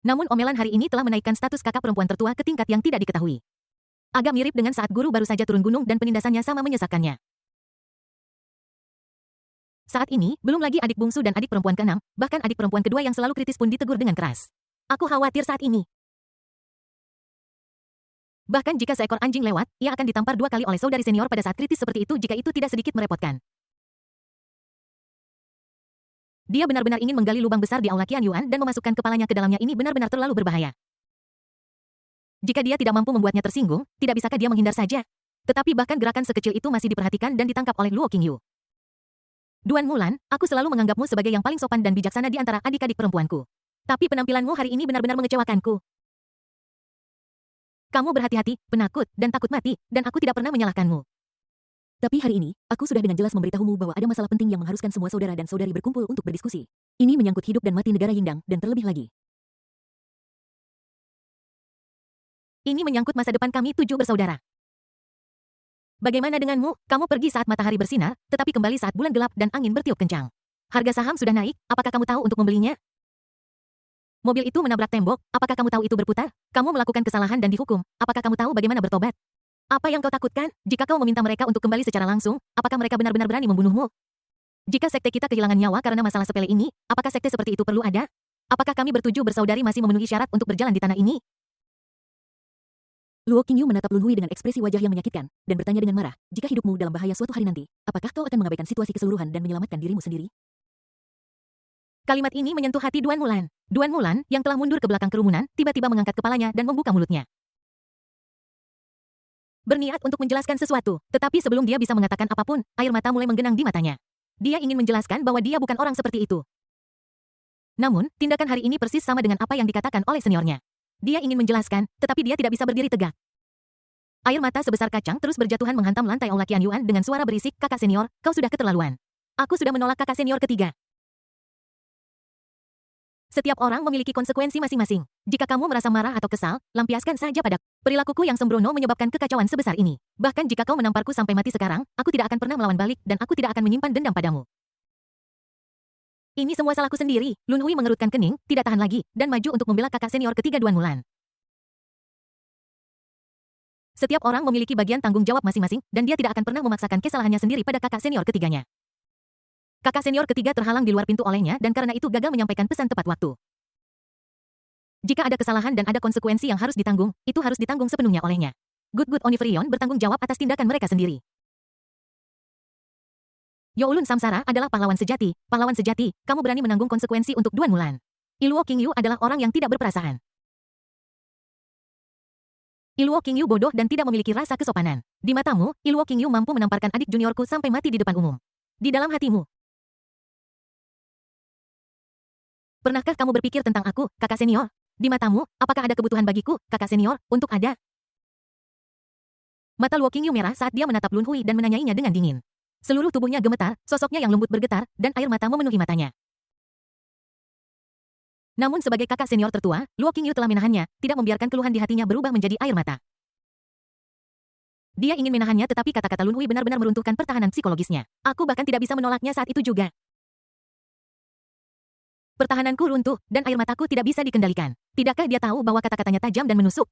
A: Namun omelan hari ini telah menaikkan status kakak perempuan tertua ke tingkat yang tidak diketahui. Agak mirip dengan saat guru baru saja turun gunung dan penindasannya sama menyesakkannya. Saat ini, belum lagi adik bungsu dan adik perempuan keenam, bahkan adik perempuan kedua yang selalu kritis pun ditegur dengan keras. Aku khawatir saat ini. Bahkan jika seekor anjing lewat, ia akan ditampar 2 kali oleh saudari senior pada saat kritis seperti itu jika itu tidak sedikit merepotkan. Dia benar-benar ingin menggali lubang besar di aula Qian Yuan dan memasukkan kepalanya ke dalamnya. Ini benar-benar terlalu berbahaya. Jika dia tidak mampu membuatnya tersinggung, tidak bisakah dia menghindar saja? Tetapi bahkan gerakan sekecil itu masih diperhatikan dan ditangkap oleh Luo Qingyu. Duan Mulan, aku selalu menganggapmu sebagai yang paling sopan dan bijaksana di antara adik-adik perempuanku. Tapi penampilanmu hari ini benar-benar mengecewakanku. Kamu berhati-hati, penakut, dan takut mati, dan aku tidak pernah menyalahkanmu.
B: Tapi hari ini, aku sudah dengan jelas memberitahumu bahwa ada masalah penting yang mengharuskan semua saudara dan saudari berkumpul untuk berdiskusi. Ini menyangkut hidup dan mati negara Yingdang, dan terlebih lagi.
A: Ini menyangkut masa depan kami 7 bersaudara. Bagaimana denganmu? Kamu pergi saat matahari bersinar, tetapi kembali saat bulan gelap dan angin bertiup kencang. Harga saham sudah naik, apakah kamu tahu untuk membelinya? Mobil itu menabrak tembok, apakah kamu tahu itu berputar? Kamu melakukan kesalahan dan dihukum, apakah kamu tahu bagaimana bertobat? Apa yang kau takutkan? Jika kau meminta mereka untuk kembali secara langsung, apakah mereka benar-benar berani membunuhmu? Jika sekte kita kehilangan nyawa karena masalah sepele ini, apakah sekte seperti itu perlu ada? Apakah kami bertujuh bersaudari masih memenuhi syarat untuk berjalan di tanah ini?
B: Luo Qingyu menatap Lun Hui dengan ekspresi wajah yang menyakitkan, dan bertanya dengan marah, jika hidupmu dalam bahaya suatu hari nanti, apakah kau akan mengabaikan situasi keseluruhan dan menyelamatkan dirimu sendiri?
A: Kalimat ini menyentuh hati Duan Mulan. Duan Mulan, yang telah mundur ke belakang kerumunan, tiba-tiba mengangkat kepalanya dan membuka mulutnya. Berniat untuk menjelaskan sesuatu, tetapi sebelum dia bisa mengatakan apapun, air mata mulai menggenang di matanya. Dia ingin menjelaskan bahwa dia bukan orang seperti itu. Namun, tindakan hari ini persis sama dengan apa yang dikatakan oleh seniornya. Dia ingin menjelaskan, tetapi dia tidak bisa berdiri tegak. Air mata sebesar kacang terus berjatuhan menghantam lantai aula Qian Yuan dengan suara berisik, kakak senior, kau sudah keterlaluan. Aku sudah menolak kakak senior ketiga. Setiap orang memiliki konsekuensi masing-masing. Jika kamu merasa marah atau kesal, lampiaskan saja padaku. Perilakuku yang sembrono menyebabkan kekacauan sebesar ini. Bahkan jika kau menamparku sampai mati sekarang, aku tidak akan pernah melawan balik dan aku tidak akan menyimpan dendam padamu. Ini semua salahku sendiri. Lun Hui mengerutkan kening, tidak tahan lagi, dan maju untuk membela kakak senior ketiga Duan Mulan. Setiap orang memiliki bagian tanggung jawab masing-masing, dan dia tidak akan pernah memaksakan kesalahannya sendiri pada kakak senior ketiganya. Kakak senior ketiga terhalang di luar pintu olehnya dan karena itu gagal menyampaikan pesan tepat waktu. Jika ada kesalahan dan ada konsekuensi yang harus ditanggung, itu harus ditanggung sepenuhnya olehnya. Good Onifrion bertanggung jawab atas tindakan mereka sendiri. Youlun Samsara adalah pahlawan sejati. Pahlawan sejati, kamu berani menanggung konsekuensi untuk Duan Mulan. Luo Qingyu adalah orang yang tidak berperasaan. Luo Qingyu bodoh dan tidak memiliki rasa kesopanan. Di matamu, Luo Qingyu mampu menamparkan adik juniorku sampai mati di depan umum. Di dalam hatimu, pernahkah kamu berpikir tentang aku, kakak senior? Di matamu, apakah ada kebutuhan bagiku, kakak senior, untuk ada? Mata Luo Qingyu merah saat dia menatap Lun Hui dan menanyainya dengan dingin. Seluruh tubuhnya gemetar, sosoknya yang lembut bergetar, dan air mata memenuhi matanya. Namun sebagai kakak senior tertua, Luo Qingyu telah menahannya, tidak membiarkan keluhan di hatinya berubah menjadi air mata. Dia ingin menahannya tetapi kata-kata Lun Hui benar-benar meruntuhkan pertahanan psikologisnya. Aku bahkan tidak bisa menolaknya saat itu juga. Pertahananku runtuh, dan air mataku tidak bisa dikendalikan. Tidakkah dia tahu bahwa kata-katanya tajam dan menusuk?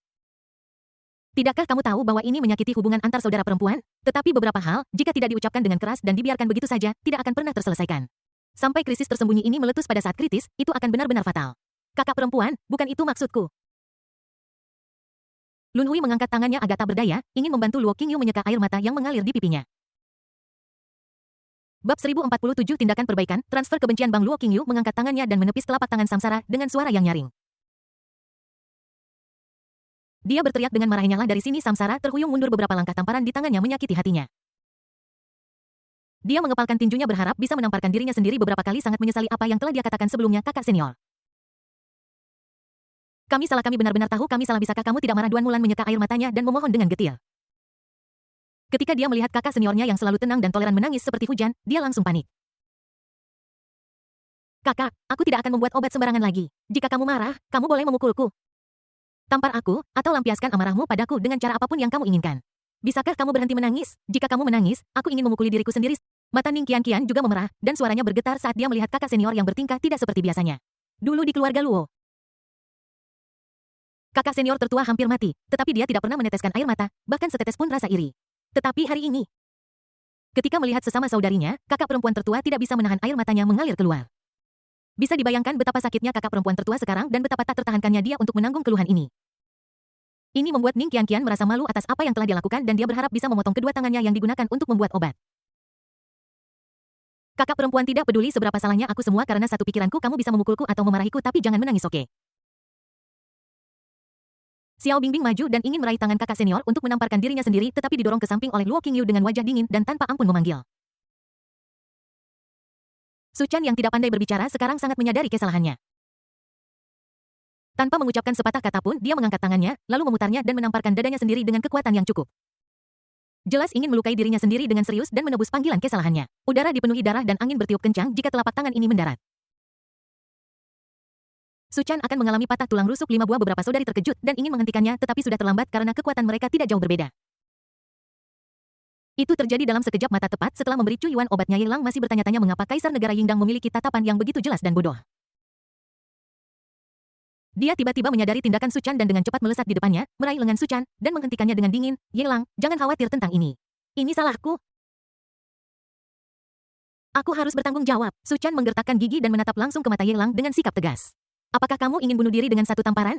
A: Tidakkah kamu tahu bahwa ini menyakiti hubungan antar saudara perempuan? Tetapi beberapa hal, jika tidak diucapkan dengan keras dan dibiarkan begitu saja, tidak akan pernah terselesaikan. Sampai krisis tersembunyi ini meletus pada saat kritis, itu akan benar-benar fatal. Kakak perempuan, bukan itu maksudku. Lun Hui mengangkat tangannya agak tak berdaya, ingin membantu Luo Qingyu menyeka air mata yang mengalir di pipinya. Bab 1047 Tindakan Perbaikan, Transfer Kebencian Bang Luo Qingyu mengangkat tangannya dan menepis telapak tangan Samsara dengan suara yang nyaring. Dia berteriak dengan marah. Nyala dari sini. Samsara terhuyung mundur beberapa langkah. Tamparan di tangannya menyakiti hatinya. Dia mengepalkan tinjunya berharap bisa menamparkan dirinya sendiri beberapa kali. Sangat menyesali apa yang telah dia katakan sebelumnya. Kakak senior. Kami salah. Kami benar-benar tahu kami salah. Bisakah kamu tidak marah? Duan Mulan menyeka air matanya dan memohon dengan getir. Ketika dia melihat kakak seniornya yang selalu tenang dan toleran menangis seperti hujan, dia langsung panik. Kakak, aku tidak akan membuat obat sembarangan lagi. Jika kamu marah, kamu boleh memukulku. Tampar aku, atau lampiaskan amarahmu padaku dengan cara apapun yang kamu inginkan. Bisakah kamu berhenti menangis? Jika kamu menangis, aku ingin memukuli diriku sendiri. Mata Ning Qian juga memerah, dan suaranya bergetar saat dia melihat kakak senior yang bertingkah tidak seperti biasanya. Dulu di keluarga Luo, kakak senior tertua hampir mati, tetapi dia tidak pernah meneteskan air mata, bahkan setetes pun rasa iri. Tetapi hari ini, ketika melihat sesama saudarinya, kakak perempuan tertua tidak bisa menahan air matanya mengalir keluar. Bisa dibayangkan betapa sakitnya kakak perempuan tertua sekarang dan betapa tak tertahankannya dia untuk menanggung keluhan ini. Ini membuat Ning Qian merasa malu atas apa yang telah dia lakukan dan dia berharap bisa memotong kedua tangannya yang digunakan untuk membuat obat. Kakak perempuan, tidak peduli seberapa salahnya aku semua karena satu pikiranku, kamu bisa memukulku atau memarahiku tapi jangan menangis, oke? Xiao Bingbing maju dan ingin meraih tangan kakak senior untuk menamparkan dirinya sendiri tetapi didorong ke samping oleh Luo Qingyu dengan wajah dingin dan tanpa ampun memanggil. Su Chan yang tidak pandai berbicara sekarang sangat menyadari kesalahannya. Tanpa mengucapkan sepatah kata pun, dia mengangkat tangannya, lalu memutarnya dan menamparkan dadanya sendiri dengan kekuatan yang cukup. Jelas ingin melukai dirinya sendiri dengan serius dan menebus panggilan kesalahannya. Udara dipenuhi darah dan angin bertiup kencang jika telapak tangan ini mendarat. Su Chan akan mengalami patah tulang rusuk 5 buah. Beberapa saudari terkejut dan ingin menghentikannya tetapi sudah terlambat karena kekuatan mereka tidak jauh berbeda. Itu terjadi dalam sekejap mata tepat setelah memberi Chu Yuan obatnya. Ye Lang masih bertanya-tanya mengapa Kaisar Negara Yingdang memiliki tatapan yang begitu jelas dan bodoh. Dia tiba-tiba menyadari tindakan Su Chan dan dengan cepat melesat di depannya, meraih lengan Su Chan dan menghentikannya dengan dingin. Ye Lang, jangan khawatir tentang ini. Ini salahku. Aku harus bertanggung jawab. Su Chan menggertakkan gigi dan menatap langsung ke mata Ye Lang dengan sikap tegas. Apakah kamu ingin bunuh diri dengan satu tamparan?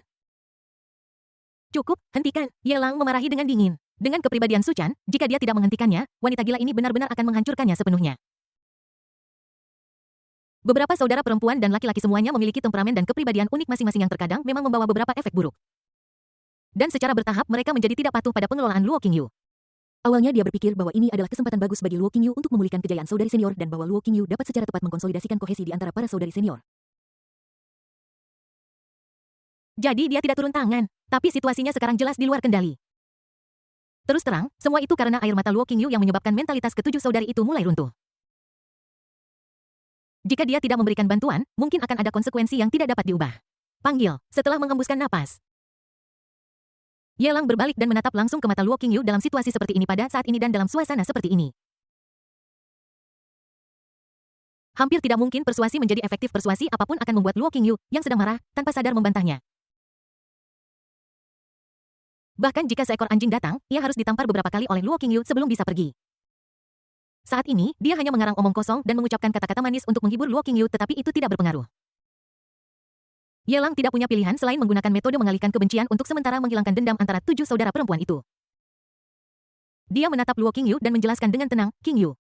A: Cukup, hentikan. Ye Lang memarahi dengan dingin. Dengan kepribadian Su Chan, jika dia tidak menghentikannya, wanita gila ini benar-benar akan menghancurkannya sepenuhnya. Beberapa saudara perempuan dan laki-laki semuanya memiliki temperamen dan kepribadian unik masing-masing yang terkadang memang membawa beberapa efek buruk. Dan secara bertahap mereka menjadi tidak patuh pada pengelolaan Luo Qingyu.
B: Awalnya dia berpikir bahwa ini adalah kesempatan bagus bagi Luo Qingyu untuk memulihkan kejayaan saudari senior dan bahwa Luo Qingyu dapat secara tepat mengkonsolidasikan kohesi di antara para saudari senior. Jadi dia tidak turun tangan, tapi situasinya sekarang jelas di luar kendali. Terus terang, semua itu karena air mata Luo Qingyu yang menyebabkan mentalitas ketujuh saudari itu mulai runtuh. Jika dia tidak memberikan bantuan, mungkin akan ada konsekuensi yang tidak dapat diubah. Panggil, setelah menghembuskan napas. Ye Lang berbalik dan menatap langsung ke mata Luo Qingyu dalam situasi seperti ini pada saat ini dan dalam suasana seperti ini. Hampir tidak mungkin persuasi menjadi efektif. Persuasi apapun akan membuat Luo Qingyu, yang sedang marah, tanpa sadar membantahnya. Bahkan jika seekor anjing datang, ia harus ditampar beberapa kali oleh Luo Qingyu sebelum bisa pergi. Saat ini, dia hanya mengarang omong kosong dan mengucapkan kata-kata manis untuk menghibur Luo Qingyu tetapi itu tidak berpengaruh. Ye Lang tidak punya pilihan selain menggunakan metode mengalihkan kebencian untuk sementara menghilangkan dendam antara 7 saudara perempuan itu. Dia menatap Luo Qingyu dan menjelaskan dengan tenang, Qingyu.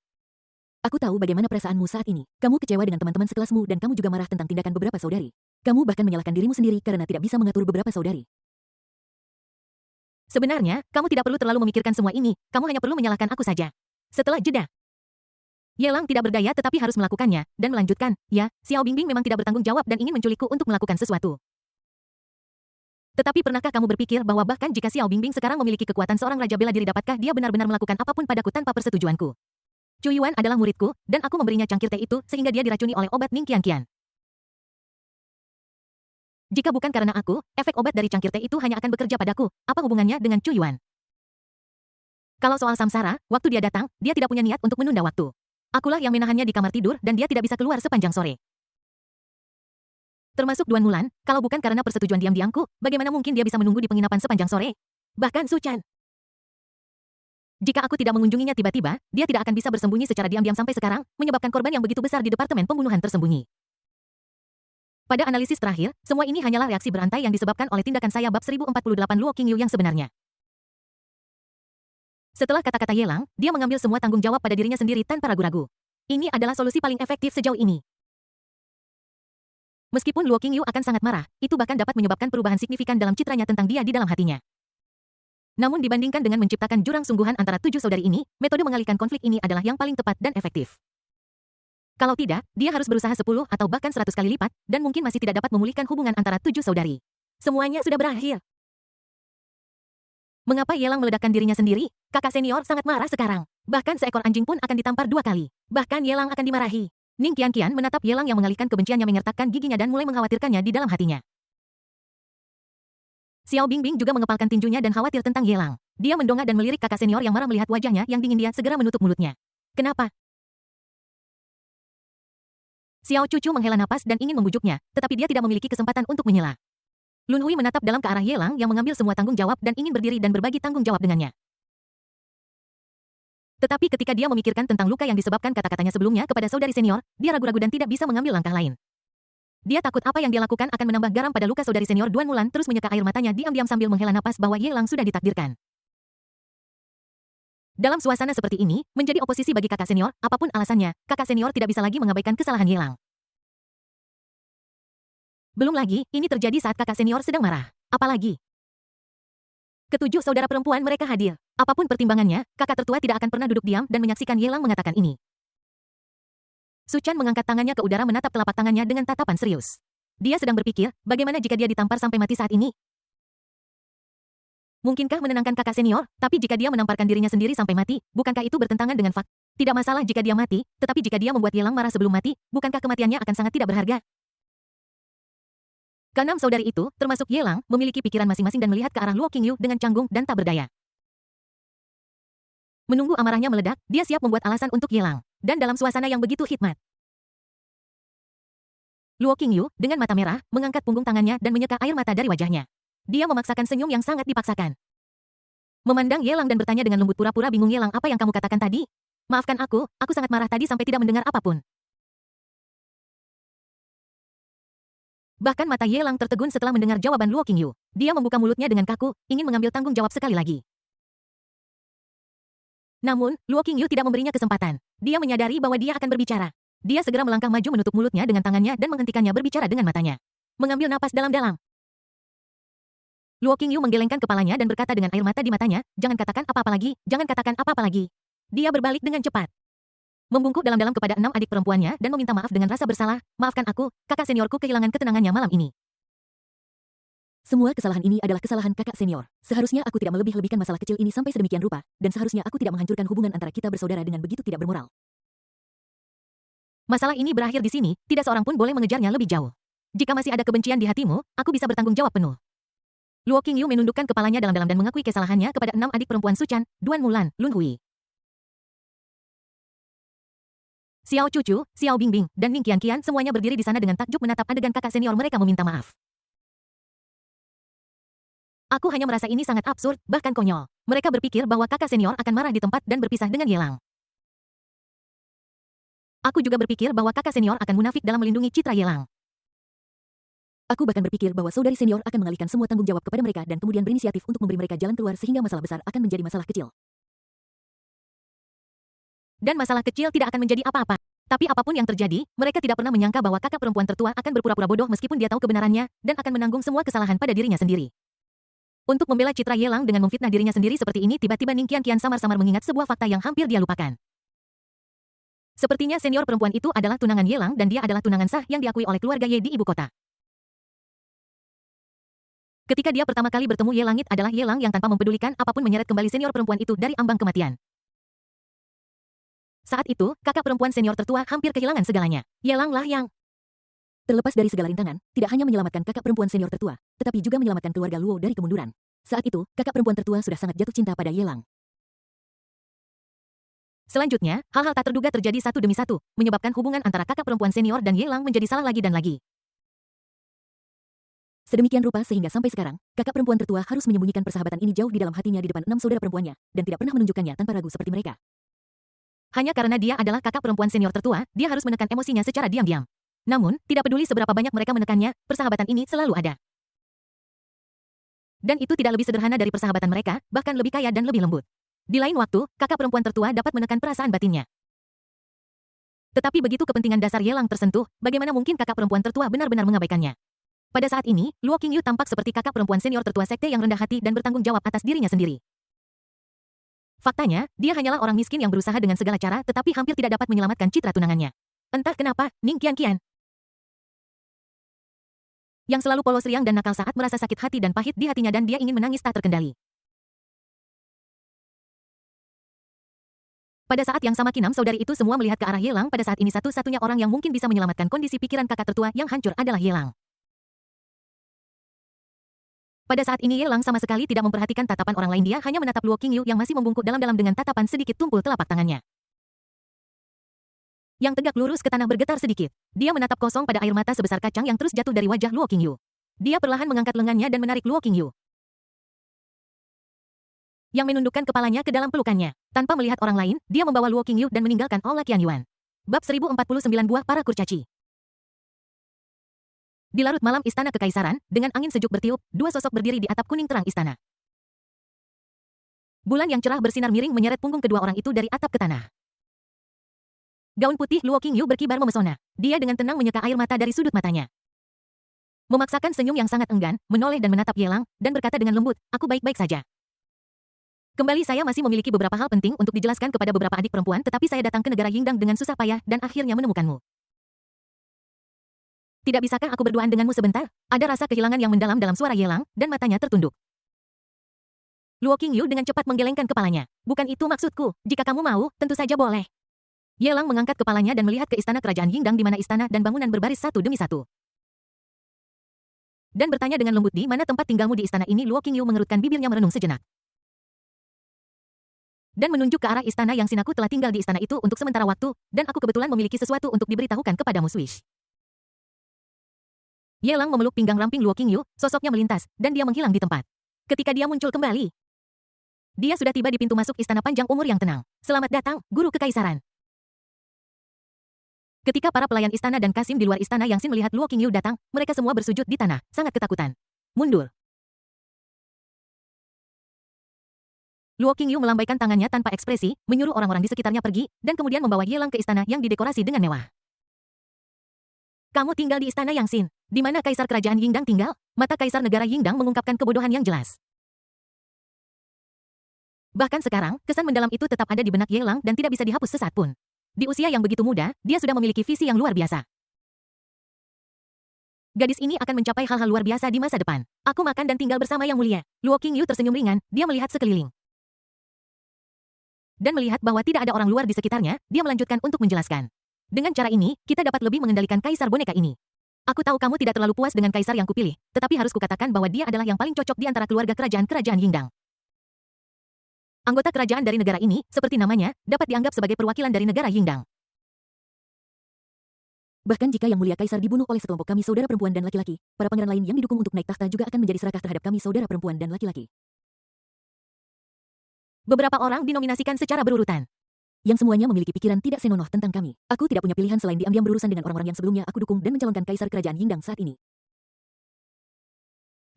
B: Aku tahu bagaimana perasaanmu saat ini. Kamu kecewa dengan teman-teman sekelasmu dan kamu juga marah tentang tindakan beberapa saudari. Kamu bahkan menyalahkan dirimu sendiri karena tidak bisa mengatur beberapa saudari.
A: Sebenarnya, kamu tidak perlu terlalu memikirkan semua ini, kamu hanya perlu menyalahkan aku saja. Setelah jeda, Ye Lang tidak berdaya tetapi harus melakukannya, dan melanjutkan, ya, Xiao Bingbing memang tidak bertanggung jawab dan ingin menculikku untuk melakukan sesuatu. Tetapi pernahkah kamu berpikir bahwa bahkan jika Xiao Bingbing sekarang memiliki kekuatan seorang raja bela diri, dapatkah dia benar-benar melakukan apapun padaku tanpa persetujuanku? Chu Yuan adalah muridku, dan aku memberinya cangkir teh itu sehingga dia diracuni oleh obat Ning Qian. Jika bukan karena aku, efek obat dari cangkir teh itu hanya akan bekerja padaku. Apa hubungannya dengan Chu Yuan? Kalau soal Samsara, waktu dia datang, dia tidak punya niat untuk menunda waktu. Akulah yang menahannya di kamar tidur dan dia tidak bisa keluar sepanjang sore. Termasuk Duan Mulan, kalau bukan karena persetujuan diam-diamku, bagaimana mungkin dia bisa menunggu di penginapan sepanjang sore? Bahkan Su Chan. Jika aku tidak mengunjunginya tiba-tiba, dia tidak akan bisa bersembunyi secara diam-diam sampai sekarang, menyebabkan korban yang begitu besar di departemen pembunuhan tersembunyi. Pada analisis terakhir, semua ini hanyalah reaksi berantai yang disebabkan oleh tindakan saya. Bab 1048 Luo Qingyu yang sebenarnya. Setelah kata-kata Ye Lang, dia mengambil semua tanggung jawab pada dirinya sendiri tanpa ragu-ragu. Ini adalah solusi paling efektif sejauh ini. Meskipun Luo Qingyu akan sangat marah, itu bahkan dapat menyebabkan perubahan signifikan dalam citranya tentang dia di dalam hatinya. Namun dibandingkan dengan menciptakan jurang sungguhan antara 7 saudari ini, metode mengalihkan konflik ini adalah yang paling tepat dan efektif. Kalau tidak, dia harus berusaha 10 atau bahkan 100 kali lipat, dan mungkin masih tidak dapat memulihkan hubungan antara 7 saudari. Semuanya sudah berakhir. Mengapa Yelang meledakkan dirinya sendiri? Kakak senior sangat marah sekarang. Bahkan seekor anjing pun akan ditampar 2 kali. Bahkan Yelang akan dimarahi. Ning Qianqian menatap Yelang yang mengalihkan kebenciannya mengertakkan giginya dan mulai mengkhawatirkannya di dalam hatinya. Xiao Bingbing juga mengepalkan tinjunya dan khawatir tentang Yelang. Dia mendongak dan melirik kakak senior yang marah melihat wajahnya yang dingin. Dia segera menutup mulutnya. Kenapa? Xiao Cucu menghela napas dan ingin membujuknya, tetapi dia tidak memiliki kesempatan untuk menyela. Lun Hui menatap dalam ke arah Yelang yang mengambil semua tanggung jawab dan ingin berdiri dan berbagi tanggung jawab dengannya. Tetapi ketika dia memikirkan tentang luka yang disebabkan kata-katanya sebelumnya kepada saudari senior, dia ragu-ragu dan tidak bisa mengambil langkah lain. Dia takut apa yang dia lakukan akan menambah garam pada luka saudari senior. Duan Mulan terus menyeka air matanya diam-diam sambil menghela napas bahwa Yelang sudah ditakdirkan. Dalam suasana seperti ini, menjadi oposisi bagi kakak senior, apapun alasannya, kakak senior tidak bisa lagi mengabaikan kesalahan Yelang. Belum lagi, ini terjadi saat kakak senior sedang marah. Apalagi, ketujuh saudara perempuan mereka hadir. Apapun pertimbangannya, kakak tertua tidak akan pernah duduk diam dan menyaksikan Yelang mengatakan ini. Su Chan mengangkat tangannya ke udara menatap telapak tangannya dengan tatapan serius. Dia sedang berpikir, bagaimana jika dia ditampar sampai mati saat ini? Mungkinkah menenangkan kakak senior, tapi jika dia menamparkan dirinya sendiri sampai mati, bukankah itu bertentangan dengan fakta? Tidak masalah jika dia mati, tetapi jika dia membuat Yelang marah sebelum mati, bukankah kematiannya akan sangat tidak berharga? Keenam saudari itu, termasuk Yelang, memiliki pikiran masing-masing dan melihat ke arah Luo Qingyu dengan canggung dan tak berdaya. Menunggu amarahnya meledak, dia siap membuat alasan untuk Yelang. Dan dalam suasana yang begitu hikmat, Luo Qingyu, dengan mata merah, mengangkat punggung tangannya dan menyeka air mata dari wajahnya. Dia memaksakan senyum yang sangat dipaksakan. Memandang Yelang dan bertanya dengan lembut, pura-pura bingung. Yelang, apa yang kamu katakan tadi? Maafkan aku sangat marah tadi sampai tidak mendengar apapun. Bahkan mata Yelang tertegun setelah mendengar jawaban Luo Qingyu. Dia membuka mulutnya dengan kaku, ingin mengambil tanggung jawab sekali lagi. Namun, Luo Qingyu tidak memberinya kesempatan. Dia menyadari bahwa dia akan berbicara. Dia segera melangkah maju menutup mulutnya dengan tangannya dan menghentikannya berbicara dengan matanya. Mengambil napas dalam-dalam. Luo Qingyu menggelengkan kepalanya dan berkata dengan air mata di matanya, jangan katakan apa-apa lagi, jangan katakan apa-apa lagi. Dia berbalik dengan cepat. Membungkuk dalam-dalam kepada 6 adik perempuannya dan meminta maaf dengan rasa bersalah, maafkan aku, kakak seniorku kehilangan ketenangannya malam ini. Semua kesalahan ini adalah kesalahan kakak senior. Seharusnya aku tidak melebih-lebihkan masalah kecil ini sampai sedemikian rupa, dan seharusnya aku tidak menghancurkan hubungan antara kita bersaudara dengan begitu tidak bermoral. Masalah ini berakhir di sini, tidak seorang pun boleh mengejarnya lebih jauh. Jika masih ada kebencian di hatimu, aku bisa bertanggung jawab penuh. Luo Qingyu menundukkan kepalanya dalam-dalam dan mengakui kesalahannya kepada 6 adik perempuan Su Chan, Duan Mulan, Lun Hui, Xiao Cucu, Xiao Bingbing, dan Ning Qianqian semuanya berdiri di sana dengan takjub menatap adegan kakak senior mereka meminta maaf. Aku hanya merasa ini sangat absurd, bahkan konyol. Mereka berpikir bahwa kakak senior akan marah di tempat dan berpisah dengan Yelang. Aku juga berpikir bahwa kakak senior akan munafik dalam melindungi citra Yelang. Aku bahkan berpikir bahwa saudari senior akan mengalihkan semua tanggung jawab kepada mereka dan kemudian berinisiatif untuk memberi mereka jalan keluar sehingga masalah besar akan menjadi masalah kecil. Dan masalah kecil tidak akan menjadi apa-apa. Tapi apapun yang terjadi, mereka tidak pernah menyangka bahwa kakak perempuan tertua akan berpura-pura bodoh meskipun dia tahu kebenarannya, dan akan menanggung semua kesalahan pada dirinya sendiri. Untuk membela citra Yelang dengan memfitnah dirinya sendiri seperti ini, tiba-tiba Ning Qianqian samar-samar mengingat sebuah fakta yang hampir dia lupakan. Sepertinya senior perempuan itu adalah tunangan Yelang dan dia adalah tunangan sah yang diakui oleh keluarga Ye di ibu kota. Ketika dia pertama kali bertemu Ye Langit adalah Yelang yang tanpa mempedulikan apapun menyeret kembali senior perempuan itu dari ambang kematian. Saat itu, kakak perempuan senior tertua hampir kehilangan segalanya. Yelang lah yang terlepas dari segala rintangan, tidak hanya menyelamatkan kakak perempuan senior tertua, tetapi juga menyelamatkan keluarga Luo dari kemunduran. Saat itu, kakak perempuan tertua sudah sangat jatuh cinta pada Yelang. Selanjutnya, hal-hal tak terduga terjadi satu demi satu, menyebabkan hubungan antara kakak perempuan senior dan Yelang menjadi salah lagi dan lagi. Sedemikian rupa sehingga sampai sekarang, kakak perempuan tertua harus menyembunyikan persahabatan ini jauh di dalam hatinya di depan 6 saudara perempuannya, dan tidak pernah menunjukkannya tanpa ragu seperti mereka. Hanya karena dia adalah kakak perempuan senior tertua, dia harus menekan emosinya secara diam-diam. Namun, tidak peduli seberapa banyak mereka menekannya, persahabatan ini selalu ada. Dan itu tidak lebih sederhana dari persahabatan mereka, bahkan lebih kaya dan lebih lembut. Di lain waktu, kakak perempuan tertua dapat menekan perasaan batinnya. Tetapi begitu kepentingan dasar Ye Lang tersentuh, bagaimana mungkin kakak perempuan tertua benar-benar mengabaikannya? Pada saat ini, Luo Qingyu tampak seperti kakak perempuan senior tertua sekte yang rendah hati dan bertanggung jawab atas dirinya sendiri. Faktanya, dia hanyalah orang miskin yang berusaha dengan segala cara tetapi hampir tidak dapat menyelamatkan citra tunangannya. Entah kenapa, Ning Qianqian yang selalu polos riang dan nakal saat merasa sakit hati dan pahit di hatinya dan dia ingin menangis tak terkendali. Pada saat yang sama Kinam saudari itu semua melihat ke arah Ye Lang. Pada saat ini satu-satunya orang yang mungkin bisa menyelamatkan kondisi pikiran kakak tertua yang hancur adalah Ye Lang. Pada saat ini Ye Lang sama sekali tidak memperhatikan tatapan orang lain, dia hanya menatap Luo Qingyu yang masih membungkuk dalam-dalam dengan tatapan sedikit tumpul telapak tangannya. Yang tegak lurus ke tanah bergetar sedikit. Dia menatap kosong pada air mata sebesar kacang yang terus jatuh dari wajah Luo Qingyu. Dia perlahan mengangkat lengannya dan menarik Luo Qingyu yang menundukkan kepalanya ke dalam pelukannya. Tanpa melihat orang lain, dia membawa Luo Qingyu dan meninggalkan Aula Qianyuan. Bab 1049 Buah Para Kurcaci. Di larut malam istana kekaisaran, dengan angin sejuk bertiup, dua sosok berdiri di atap kuning terang istana. Bulan yang cerah bersinar miring menyeret punggung kedua orang itu dari atap ke tanah. Gaun putih Luo Qingyu berkibar memesona. Dia dengan tenang menyeka air mata dari sudut matanya. Memaksakan senyum yang sangat enggan, menoleh dan menatap Ye Lang, dan berkata dengan lembut, "Aku baik-baik saja. Kembali saya masih memiliki beberapa hal penting untuk dijelaskan kepada beberapa adik perempuan tetapi saya datang ke negara Yingdang dengan susah payah dan akhirnya menemukanmu. Tidak bisakah aku berduaan denganmu sebentar?" Ada rasa kehilangan yang mendalam dalam suara Ye Lang, dan matanya tertunduk. Luo Qingyu dengan cepat menggelengkan kepalanya. "Bukan itu maksudku, jika kamu mau, tentu saja boleh." Ye Lang mengangkat kepalanya dan melihat ke istana kerajaan Yingdang di mana istana dan bangunan berbaris satu demi satu. Dan bertanya dengan lembut, "Di mana tempat tinggalmu di istana ini?" Luo Qingyu mengerutkan bibirnya merenung sejenak. Dan menunjuk ke arah istana yang Sinaku telah tinggal di istana itu untuk sementara waktu, dan aku kebetulan memiliki sesuatu untuk diberitahukan kepadamu Swish. Ye Lang memeluk pinggang ramping Luo Qingyu, sosoknya melintas, dan dia menghilang di tempat. Ketika dia muncul kembali, dia sudah tiba di pintu masuk istana panjang umur yang tenang. "Selamat datang, Guru Kekaisaran." Ketika para pelayan istana dan Kasim di luar istana Yangxin melihat Luo Qingyu datang, mereka semua bersujud di tanah, sangat ketakutan. "Mundur." Luo Qingyu melambaikan tangannya tanpa ekspresi, menyuruh orang-orang di sekitarnya pergi, dan kemudian membawa Ye Lang ke istana yang didekorasi dengan mewah. "Kamu tinggal di istana Yangxin, di mana kaisar kerajaan Yingdang tinggal?" Mata kaisar negara Yingdang mengungkapkan kebodohan yang jelas. Bahkan sekarang, kesan mendalam itu tetap ada di benak Ye Lang dan tidak bisa dihapus sesaat pun. Di usia yang begitu muda, dia sudah memiliki visi yang luar biasa. Gadis ini akan mencapai hal-hal luar biasa di masa depan. "Aku makan dan tinggal bersama Yang Mulia." Luo Qingyu tersenyum ringan, dia melihat sekeliling. Dan melihat bahwa tidak ada orang luar di sekitarnya, dia melanjutkan untuk menjelaskan. "Dengan cara ini, kita dapat lebih mengendalikan kaisar boneka ini. Aku tahu kamu tidak terlalu puas dengan kaisar yang kupilih, tetapi harus kukatakan bahwa dia adalah yang paling cocok di antara keluarga kerajaan Yingdang. Anggota kerajaan dari negara ini, seperti namanya, dapat dianggap sebagai perwakilan dari negara Yingdang. Bahkan jika Yang Mulia Kaisar dibunuh oleh sekelompok kami saudara perempuan dan laki-laki, para pangeran lain yang didukung untuk naik takhta juga akan menjadi serakah terhadap kami saudara perempuan dan laki-laki." Beberapa orang dinominasikan secara berurutan. "Yang semuanya memiliki pikiran tidak senonoh tentang kami. Aku tidak punya pilihan selain diam-diam berurusan dengan orang-orang yang sebelumnya aku dukung dan mencalonkan kaisar kerajaan Yingdang saat ini."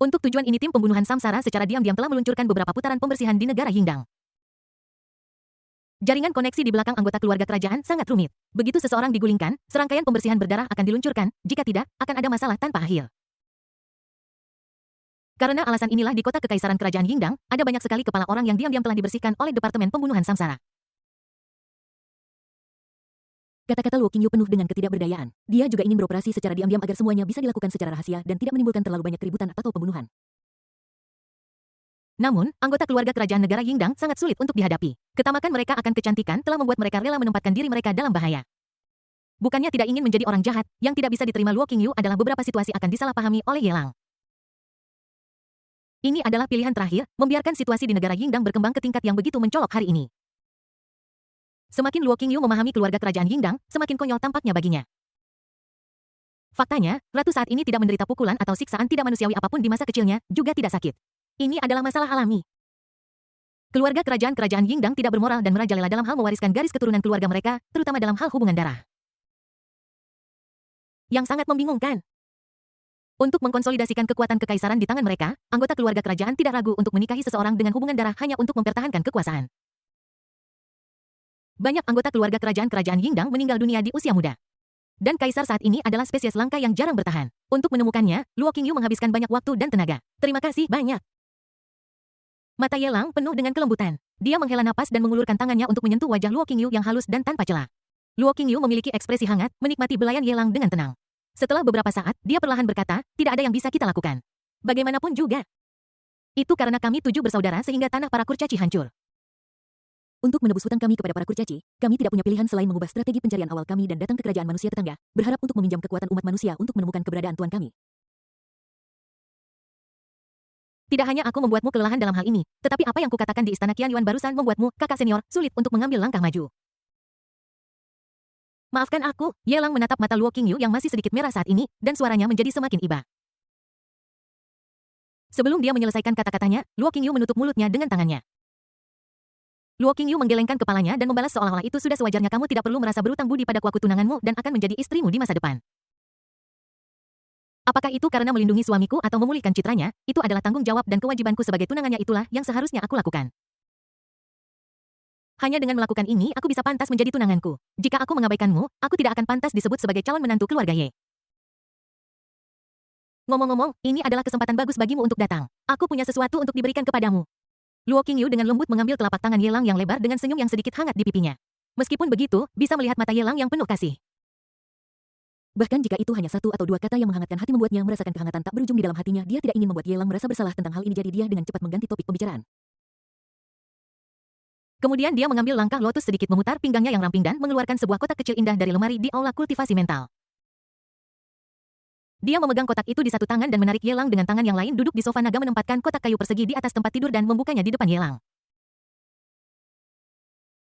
A: Untuk tujuan ini tim pembunuhan Samsara secara diam-diam telah meluncurkan beberapa putaran pembersihan di negara Yingdang. Jaringan koneksi di belakang anggota keluarga kerajaan sangat rumit. Begitu seseorang digulingkan, serangkaian pembersihan berdarah akan diluncurkan, jika tidak, akan ada masalah tanpa akhir. Karena alasan inilah di kota kekaisaran kerajaan Yingdang, ada banyak sekali kepala orang yang diam-diam telah dibersihkan oleh Departemen Pembunuhan Samsara. Kata-kata Luo Qingyu penuh dengan ketidakberdayaan. Dia juga ingin beroperasi secara diam-diam agar semuanya bisa dilakukan secara rahasia dan tidak menimbulkan terlalu banyak keributan atau pembunuhan. Namun, anggota keluarga kerajaan negara Yingdang sangat sulit untuk dihadapi. Ketamakan mereka akan kecantikan telah membuat mereka rela menempatkan diri mereka dalam bahaya. Bukannya tidak ingin menjadi orang jahat, yang tidak bisa diterima Luo Qingyu adalah beberapa situasi akan disalahpahami oleh Ye Lang. Ini adalah pilihan terakhir, membiarkan situasi di negara Yingdang berkembang ke tingkat yang begitu mencolok hari ini. Semakin Luo Qingyu memahami keluarga kerajaan Yingdang, semakin konyol tampaknya baginya. Faktanya, ratu saat ini tidak menderita pukulan atau siksaan tidak manusiawi apapun di masa kecilnya, juga tidak sakit. Ini adalah masalah alami. Keluarga kerajaan Yingdang tidak bermoral dan merajalela dalam hal mewariskan garis keturunan keluarga mereka, terutama dalam hal hubungan darah. Yang sangat membingungkan. Untuk mengkonsolidasikan kekuatan kekaisaran di tangan mereka, anggota keluarga kerajaan tidak ragu untuk menikahi seseorang dengan hubungan darah hanya untuk mempertahankan kekuasaan. Banyak anggota keluarga kerajaan-kerajaan Yingdang meninggal dunia di usia muda. Dan kaisar saat ini adalah spesies langka yang jarang bertahan. Untuk menemukannya, Luo Qingyu menghabiskan banyak waktu dan tenaga. Terima kasih banyak. Mata Yelang penuh dengan kelembutan. Dia menghela napas dan mengulurkan tangannya untuk menyentuh wajah Luo Qingyu yang halus dan tanpa celah. Luo Qingyu memiliki ekspresi hangat, menikmati belayan Yelang dengan tenang. Setelah beberapa saat, dia perlahan berkata, tidak ada yang bisa kita lakukan. Bagaimanapun juga. Itu karena kami 7 bersaudara sehingga tanah para kurcaci hancur. Untuk menebus hutang kami kepada para kurcaci, kami tidak punya pilihan selain mengubah strategi pencarian awal kami dan datang ke kerajaan manusia tetangga, berharap untuk meminjam kekuatan umat manusia untuk menemukan keberadaan tuan kami. Tidak hanya aku membuatmu kelelahan dalam hal ini, tetapi apa yang kukatakan di istana Qian Yuan barusan membuatmu, kakak senior, sulit untuk mengambil langkah maju. Maafkan aku, Yelang menatap mata Luo Qingyu yang masih sedikit merah saat ini, dan suaranya menjadi semakin iba. Sebelum dia menyelesaikan kata-katanya, Luo Qingyu menutup mulutnya dengan tangannya. Luo Qingyu menggelengkan kepalanya dan membalas seolah-olah itu sudah sewajarnya kamu tidak perlu merasa berutang budi pada kuaku tunanganmu dan akan menjadi istrimu di masa depan. Apakah itu karena melindungi suamiku atau memulihkan citranya? Itu adalah tanggung jawab dan kewajibanku sebagai tunangannya, itulah yang seharusnya aku lakukan. Hanya dengan melakukan ini aku bisa pantas menjadi tunanganku. Jika aku mengabaikanmu, aku tidak akan pantas disebut sebagai calon menantu keluarga Ye. Ngomong-ngomong, ini adalah kesempatan bagus bagimu untuk datang. Aku punya sesuatu untuk diberikan kepadamu. Luo Qingyu dengan lembut mengambil telapak tangan Yelang yang lebar dengan senyum yang sedikit hangat di pipinya. Meskipun begitu, bisa melihat mata Yelang yang penuh kasih. Bahkan jika itu hanya 1 atau 2 kata yang menghangatkan hati membuatnya merasakan kehangatan tak berujung di dalam hatinya, dia tidak ingin membuat Yelang merasa bersalah tentang hal ini, jadi dia dengan cepat mengganti topik pembicaraan. Kemudian dia mengambil langkah lotus sedikit memutar pinggangnya yang ramping dan mengeluarkan sebuah kotak kecil indah dari lemari di aula kultivasi mental. Dia memegang kotak itu di satu tangan dan menarik Yelang dengan tangan yang lain duduk di sofa naga menempatkan kotak kayu persegi di atas tempat tidur dan membukanya di depan Yelang.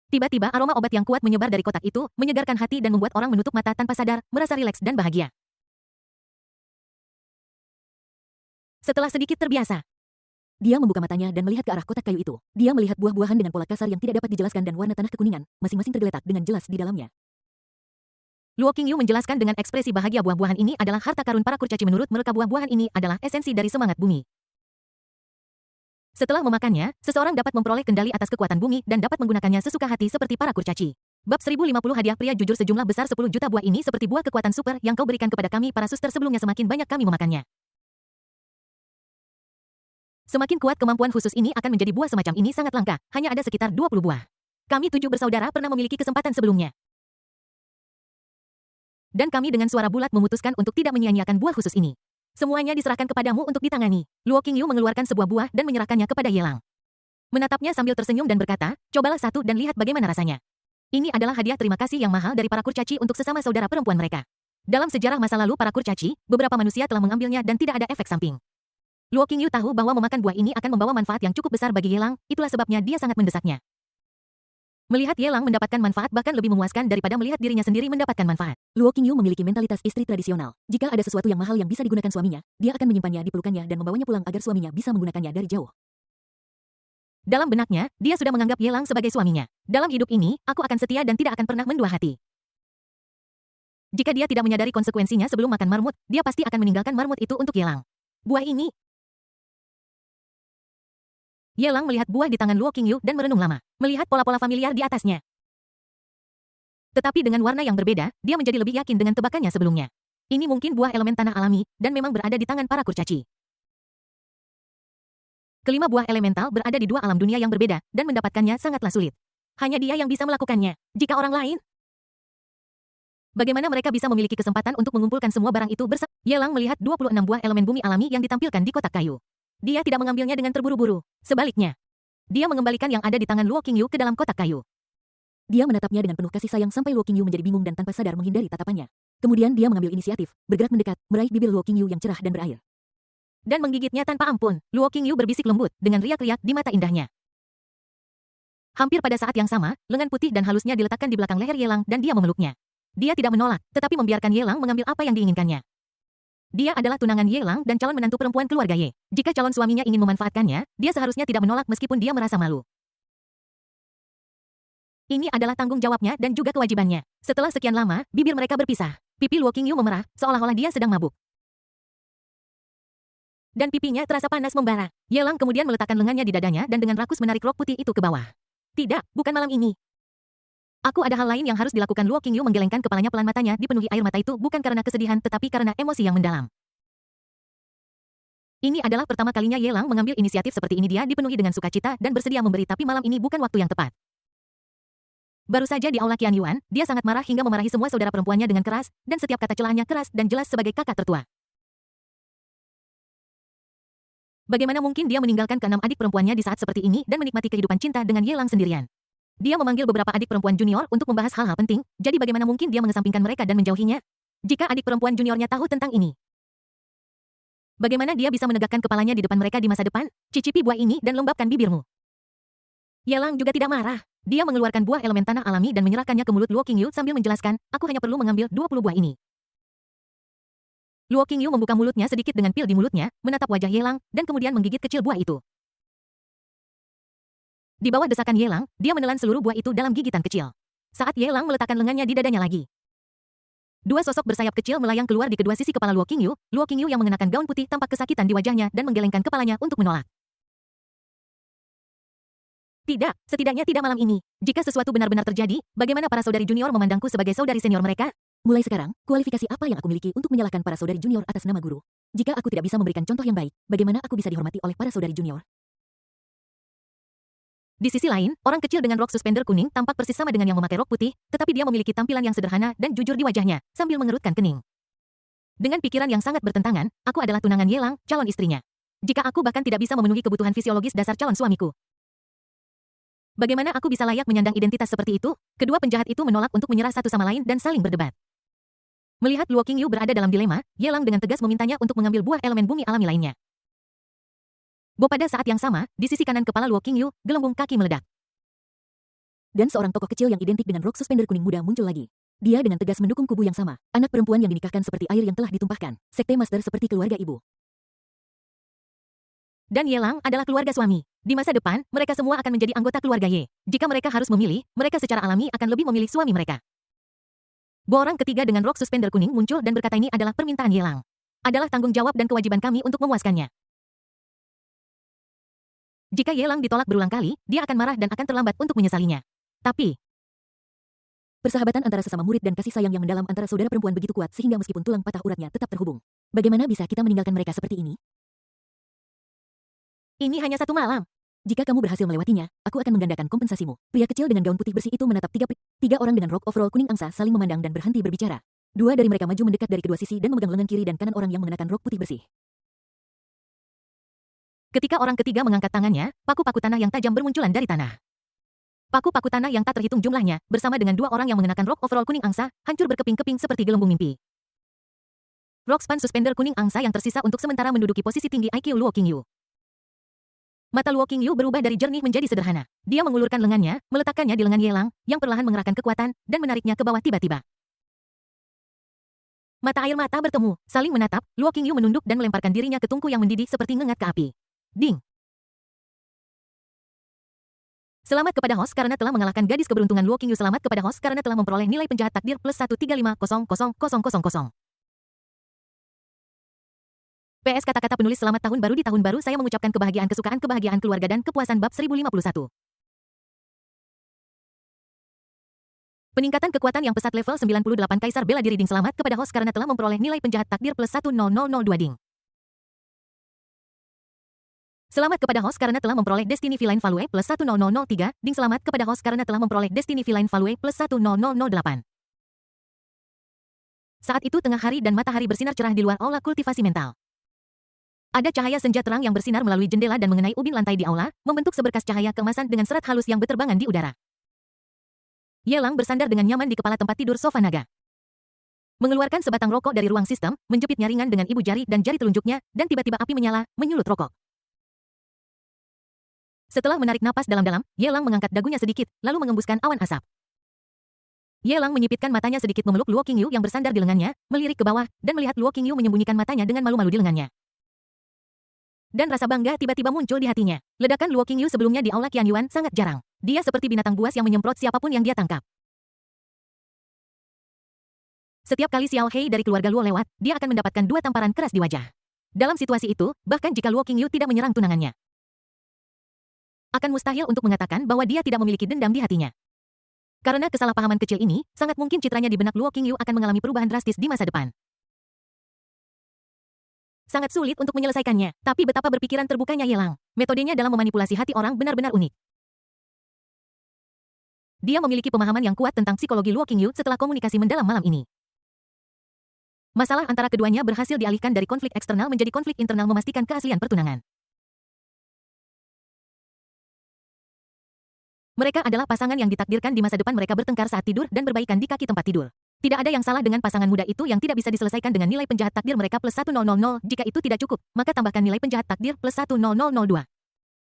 A: Tiba-tiba aroma obat yang kuat menyebar dari kotak itu, menyegarkan hati dan membuat orang menutup mata tanpa sadar, merasa rileks dan bahagia. Setelah sedikit terbiasa, dia membuka matanya dan melihat ke arah kotak kayu itu. Dia melihat buah-buahan dengan pola kasar yang tidak dapat dijelaskan dan warna tanah kekuningan, masing-masing tergeletak dengan jelas di dalamnya. Luo Qingyu menjelaskan dengan ekspresi bahagia buah-buahan ini adalah harta karun para kurcaci. Menurut mereka buah-buahan ini adalah esensi dari semangat bumi. Setelah memakannya, seseorang dapat memperoleh kendali atas kekuatan bumi dan dapat menggunakannya sesuka hati seperti para kurcaci. Bab 1050 hadiah pria jujur sejumlah besar 10 juta buah ini seperti buah kekuatan super yang kau berikan kepada kami para suster sebelumnya, semakin banyak kami memakannya. Semakin kuat kemampuan khusus ini akan menjadi buah semacam ini sangat langka, hanya ada sekitar 20 buah. Kami 7 bersaudara pernah memiliki kesempatan sebelumnya. Dan kami dengan suara bulat memutuskan untuk tidak menyia-nyiakan buah khusus ini. Semuanya diserahkan kepadamu untuk ditangani. Luo Qingyu mengeluarkan sebuah buah dan menyerahkannya kepada Yelang. Menatapnya sambil tersenyum dan berkata, cobalah satu dan lihat bagaimana rasanya. Ini adalah hadiah terima kasih yang mahal dari para kurcaci untuk sesama saudara perempuan mereka. Dalam sejarah masa lalu para kurcaci, beberapa manusia telah mengambilnya dan tidak ada efek samping. Luo Qingyu tahu bahwa memakan buah ini akan membawa manfaat yang cukup besar bagi Yelang, itulah sebabnya dia sangat mendesaknya. Melihat Yelang mendapatkan manfaat bahkan lebih memuaskan daripada melihat dirinya sendiri mendapatkan manfaat. Luo Qingyu memiliki mentalitas istri tradisional. Jika ada sesuatu yang mahal yang bisa digunakan suaminya, dia akan menyimpannya di pelukannya dan membawanya pulang agar suaminya bisa menggunakannya dari jauh. Dalam benaknya, dia sudah menganggap Yelang sebagai suaminya. Dalam hidup ini, aku akan setia dan tidak akan pernah mendua hati. Jika dia tidak menyadari konsekuensinya sebelum makan marmut, dia pasti akan meninggalkan marmut itu untuk Yelang. Buah ini. Yelang melihat buah di tangan Luo Qingyu dan merenung lama, melihat pola-pola familiar di atasnya. Tetapi dengan warna yang berbeda, dia menjadi lebih yakin dengan tebakannya sebelumnya. Ini mungkin buah elemen tanah alami, dan memang berada di tangan para kurcaci. Kelima buah elemental berada di 2 alam dunia yang berbeda, dan mendapatkannya sangatlah sulit. Hanya dia yang bisa melakukannya. Jika orang lain, bagaimana mereka bisa memiliki kesempatan untuk mengumpulkan semua barang itu bersama? Yelang melihat 26 buah elemen bumi alami yang ditampilkan di kotak kayu. Dia tidak mengambilnya dengan terburu-buru. Sebaliknya, dia mengembalikan yang ada di tangan Luo Qingyu ke dalam kotak kayu. Dia menatapnya dengan penuh kasih sayang sampai Luo Qingyu menjadi bingung dan tanpa sadar menghindari tatapannya. Kemudian dia mengambil inisiatif, bergerak mendekat, meraih bibir Luo Qingyu yang cerah dan berair. Dan menggigitnya tanpa ampun. Luo Qingyu berbisik lembut, dengan riak-riak di mata indahnya. Hampir pada saat yang sama, lengan putih dan halusnya diletakkan di belakang leher Yelang dan dia memeluknya. Dia tidak menolak, tetapi membiarkan Yelang mengambil apa yang diinginkannya. Dia adalah tunangan Yelang dan calon menantu perempuan keluarga Ye. Jika calon suaminya ingin memanfaatkannya, dia seharusnya tidak menolak meskipun dia merasa malu. Ini adalah tanggung jawabnya dan juga kewajibannya. Setelah sekian lama, bibir mereka berpisah. Pipi Luo Qingyu memerah, seolah-olah dia sedang mabuk. Dan pipinya terasa panas membara. Yelang kemudian meletakkan lengannya di dadanya dan dengan rakus menarik rok putih itu ke bawah. Tidak, bukan malam ini. Aku ada hal lain yang harus dilakukan. Luo Qingyu menggelengkan kepalanya pelan, matanya dipenuhi air mata itu bukan karena kesedihan tetapi karena emosi yang mendalam. Ini adalah pertama kalinya Ye Lang mengambil inisiatif seperti ini. Dia dipenuhi dengan sukacita dan bersedia memberi, tapi malam ini bukan waktu yang tepat. Baru saja di aula Qian Yuan, dia sangat marah hingga memarahi semua saudara perempuannya dengan keras, dan setiap kata celahnya keras dan jelas sebagai kakak tertua. Bagaimana mungkin dia meninggalkan keenam adik perempuannya di saat seperti ini dan menikmati kehidupan cinta dengan Ye Lang sendirian? Dia memanggil beberapa adik perempuan junior untuk membahas hal-hal penting, jadi bagaimana mungkin dia mengesampingkan mereka dan menjauhinya? Jika adik perempuan juniornya tahu tentang ini, bagaimana dia bisa menegakkan kepalanya di depan mereka di masa depan? Cicipi buah ini dan lembabkan bibirmu. Ye Lang juga tidak marah. Dia mengeluarkan buah elemen tanah alami dan menyerahkannya ke mulut Luo Qingyu sambil menjelaskan, aku hanya perlu mengambil 20 buah ini. Luo Qingyu membuka mulutnya sedikit dengan pil di mulutnya, menatap wajah Ye Lang, dan kemudian menggigit kecil buah itu. Di bawah desakan Ye Lang, dia menelan seluruh buah itu dalam gigitan kecil. Saat Ye Lang meletakkan lengannya di dadanya lagi, dua sosok bersayap kecil melayang keluar di kedua sisi kepala Luo Qingyu yang mengenakan gaun putih tampak kesakitan di wajahnya dan menggelengkan kepalanya untuk menolak. Tidak, setidaknya tidak malam ini. Jika sesuatu benar-benar terjadi, bagaimana para saudari junior memandangku sebagai saudari senior mereka? Mulai sekarang, kualifikasi apa yang aku miliki untuk menyalahkan para saudari junior atas nama guru? Jika aku tidak bisa memberikan contoh yang baik, bagaimana aku bisa dihormati oleh para saudari junior? Di sisi lain, orang kecil dengan rok suspender kuning tampak persis sama dengan yang memakai rok putih, tetapi dia memiliki tampilan yang sederhana dan jujur di wajahnya, sambil mengerutkan kening. Dengan pikiran yang sangat bertentangan, aku adalah tunangan Ye Lang, calon istrinya. Jika aku bahkan tidak bisa memenuhi kebutuhan fisiologis dasar calon suamiku, bagaimana aku bisa layak menyandang identitas seperti itu? Kedua penjahat itu menolak untuk menyerah satu sama lain dan saling berdebat. Melihat Luo Qingyu berada dalam dilema, Ye Lang dengan tegas memintanya untuk mengambil buah elemen bumi alami lainnya. Pada saat yang sama, di sisi kanan kepala Luo Qingyu, gelembung kaki meledak. Dan seorang tokoh kecil yang identik dengan rok suspender kuning muda muncul lagi. Dia dengan tegas mendukung kubu yang sama, anak perempuan yang dinikahkan seperti air yang telah ditumpahkan, sekte master seperti keluarga ibu. Dan Ye Lang adalah keluarga suami. Di masa depan, mereka semua akan menjadi anggota keluarga Ye. Jika mereka harus memilih, mereka secara alami akan lebih memilih suami mereka. Orang ketiga dengan rok suspender kuning muncul dan berkata ini adalah permintaan Ye Lang. Adalah tanggung jawab dan kewajiban kami untuk memuaskannya. Jika Ye Lang ditolak berulang kali, dia akan marah dan akan terlambat untuk menyesalinya. Tapi, persahabatan antara sesama murid dan kasih sayang yang mendalam antara saudara perempuan begitu kuat sehingga meskipun tulang patah uratnya tetap terhubung. Bagaimana bisa kita meninggalkan mereka seperti ini? Ini hanya satu malam. Jika kamu berhasil melewatinya, aku akan menggandakan kompensasimu. Pria kecil dengan gaun putih bersih itu menatap tiga orang dengan rok overall kuning angsa saling memandang dan berhenti berbicara. Dua dari mereka maju mendekat dari kedua sisi dan memegang lengan kiri dan kanan orang yang mengenakan rok putih bersih. Ketika orang ketiga mengangkat tangannya, paku-paku tanah yang tajam bermunculan dari tanah. Paku-paku tanah yang tak terhitung jumlahnya, bersama dengan dua orang yang mengenakan rok overall kuning angsa, hancur berkeping-keping seperti gelembung mimpi. Rok span suspender kuning angsa yang tersisa untuk sementara menduduki posisi tinggi IQ Luo Qingyu. Mata Luo Qingyu berubah dari jernih menjadi sederhana. Dia mengulurkan lengannya, meletakkannya di lengan Ye Lang, yang perlahan mengerahkan kekuatan, dan menariknya ke bawah tiba-tiba. Mata air mata bertemu, saling menatap, Luo Qingyu menunduk dan melemparkan dirinya ke tungku yang mendidih seperti ngengat ke api. Ding! Selamat kepada host karena telah mengalahkan gadis keberuntungan Luo Qingyu. Selamat kepada host karena telah memperoleh nilai penjahat takdir plus 135000000. PS kata-kata penulis selamat tahun baru. Di tahun baru saya mengucapkan kebahagiaan, kesukaan, kebahagiaan keluarga dan kepuasan bab 1051. Peningkatan kekuatan yang pesat level 98 Kaisar bela diri. Ding. Selamat kepada host karena telah memperoleh nilai penjahat takdir plus 10002. Ding. Selamat kepada host karena telah memperoleh Destiny Feline Value plus 10003. Ding. Selamat kepada host karena telah memperoleh Destiny Feline Value plus 10008. Saat itu tengah hari dan matahari bersinar cerah di luar aula kultivasi mental. Ada cahaya senja terang yang bersinar melalui jendela dan mengenai ubin lantai di aula, membentuk seberkas cahaya keemasan dengan serat halus yang berterbangan di udara. Ye Lang bersandar dengan nyaman di kepala tempat tidur sofa naga. Mengeluarkan sebatang rokok dari ruang sistem, menjepitnya ringan dengan ibu jari dan jari telunjuknya, dan tiba-tiba api menyala, menyulut rokok. Setelah menarik napas dalam-dalam, Ye Lang mengangkat dagunya sedikit, lalu mengembuskan awan asap. Ye Lang menyipitkan matanya sedikit memeluk Luo Qingyu yang bersandar di lengannya, melirik ke bawah, dan melihat Luo Qingyu menyembunyikan matanya dengan malu-malu di lengannya. Dan rasa bangga tiba-tiba muncul di hatinya. Ledakan Luo Qingyu sebelumnya di aula Qian Yuan sangat jarang. Dia seperti binatang buas yang menyemprot siapapun yang dia tangkap. Setiap kali Xiao Hei dari keluarga Luo lewat, dia akan mendapatkan dua tamparan keras di wajah. Dalam situasi itu, bahkan jika Luo Qingyu tidak menyerang tunangannya, akan mustahil untuk mengatakan bahwa dia tidak memiliki dendam di hatinya. Karena kesalahpahaman kecil ini, sangat mungkin citranya di benak Luo Qingyu akan mengalami perubahan drastis di masa depan. Sangat sulit untuk menyelesaikannya, tapi betapa berpikiran terbukanya Ye Lang. Metodenya dalam memanipulasi hati orang benar-benar unik. Dia memiliki pemahaman yang kuat tentang psikologi Luo Qingyu setelah komunikasi mendalam malam ini. Masalah antara keduanya berhasil dialihkan dari konflik eksternal menjadi konflik internal memastikan keaslian pertunangan. Mereka adalah pasangan yang ditakdirkan di masa depan mereka bertengkar saat tidur dan berbaikan di kaki tempat tidur. Tidak ada yang salah dengan pasangan muda itu yang tidak bisa diselesaikan dengan nilai penjahat takdir mereka plus 1000. Jika itu tidak cukup, maka tambahkan nilai penjahat takdir plus 1002.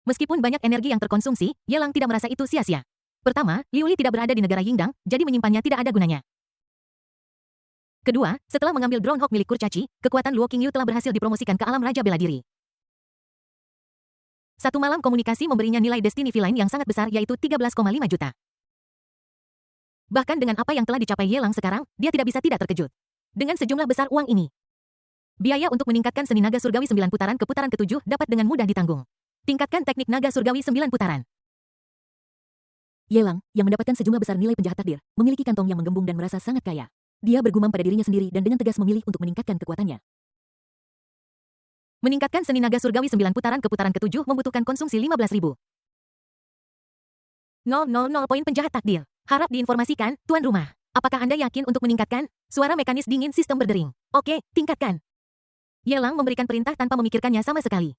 A: Meskipun banyak energi yang terkonsumsi, Ye Lang tidak merasa itu sia-sia. Pertama, Liu Li tidak berada di negara Yingdang, jadi menyimpannya tidak ada gunanya. Kedua, setelah mengambil drone Hawk milik kurcaci, kekuatan Luo Qingyu telah berhasil dipromosikan ke alam Raja Bela Diri. Satu malam komunikasi memberinya nilai Destiny V-Line yang sangat besar yaitu 13,5 juta. Bahkan dengan apa yang telah dicapai Ye Lang sekarang, dia tidak bisa tidak terkejut. Dengan sejumlah besar uang ini, biaya untuk meningkatkan seni naga surgawi 9 putaran ke putaran ke-7 dapat dengan mudah ditanggung. Tingkatkan teknik naga surgawi 9 putaran.
B: Ye Lang, yang mendapatkan sejumlah besar nilai penjahat takdir, memiliki kantong yang menggembung dan merasa sangat kaya. Dia bergumam pada dirinya sendiri dan dengan tegas memilih untuk meningkatkan kekuatannya.
A: Meningkatkan seni naga surgawi 9 putaran ke putaran ke-7 membutuhkan konsumsi 15.000. 000 poin penjahat takdir. Harap diinformasikan, Tuan Rumah. Apakah Anda yakin untuk meningkatkan? Suara mekanis dingin sistem berdering. Oke, tingkatkan. Ye Lang memberikan perintah tanpa memikirkannya sama sekali.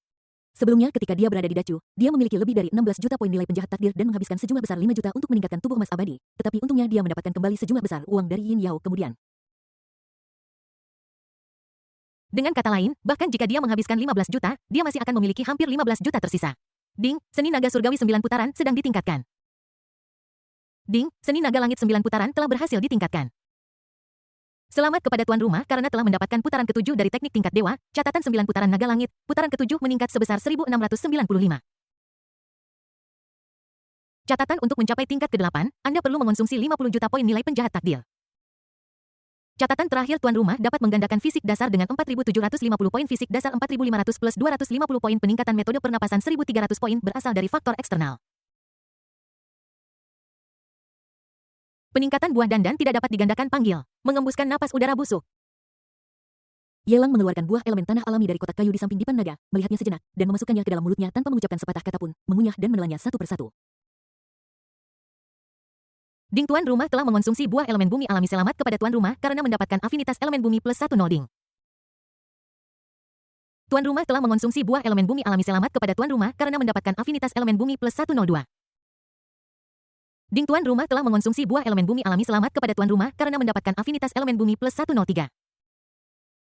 B: Sebelumnya ketika dia berada di Dacu, dia memiliki lebih dari 16 juta poin nilai penjahat takdir dan menghabiskan sejumlah besar 5 juta untuk meningkatkan tubuh emas abadi. Tetapi untungnya dia mendapatkan kembali sejumlah besar uang dari Yin Yao kemudian.
A: Dengan kata lain, bahkan jika dia menghabiskan 15 juta, dia masih akan memiliki hampir 15 juta tersisa. Ding, seni naga surgawi 9 putaran sedang ditingkatkan. Ding, seni naga langit 9 putaran telah berhasil ditingkatkan. Selamat kepada Tuan Rumah karena telah mendapatkan putaran ke-7 dari teknik tingkat dewa, catatan 9 putaran naga langit, putaran ke-7 meningkat sebesar 1695. Catatan untuk mencapai tingkat ke-8, Anda perlu mengonsumsi 50 juta poin nilai penjahat takdir. Catatan terakhir Tuan Rumah dapat menggandakan fisik dasar dengan 4.750 poin fisik dasar 4.500 plus 250 poin peningkatan metode pernapasan 1.300 poin berasal dari faktor eksternal. Peningkatan buah dandan tidak dapat digandakan panggil. Mengembuskan napas udara busuk.
B: Ye Lang mengeluarkan buah elemen tanah alami dari kotak kayu di samping dipan naga, melihatnya sejenak, dan memasukkannya ke dalam mulutnya tanpa mengucapkan sepatah kata pun, mengunyah dan menelannya satu persatu.
A: Ding, Tuan Rumah telah mengonsumsi buah elemen bumi alami selamat kepada Tuan Rumah karena mendapatkan afinitas elemen bumi plus 10 Ding. Tuan Rumah telah mengonsumsi buah elemen bumi alami selamat kepada Tuan Rumah karena mendapatkan afinitas elemen bumi plus 102. Ding, Tuan Rumah telah mengonsumsi buah elemen bumi alami selamat kepada Tuan Rumah karena mendapatkan afinitas elemen bumi plus 103.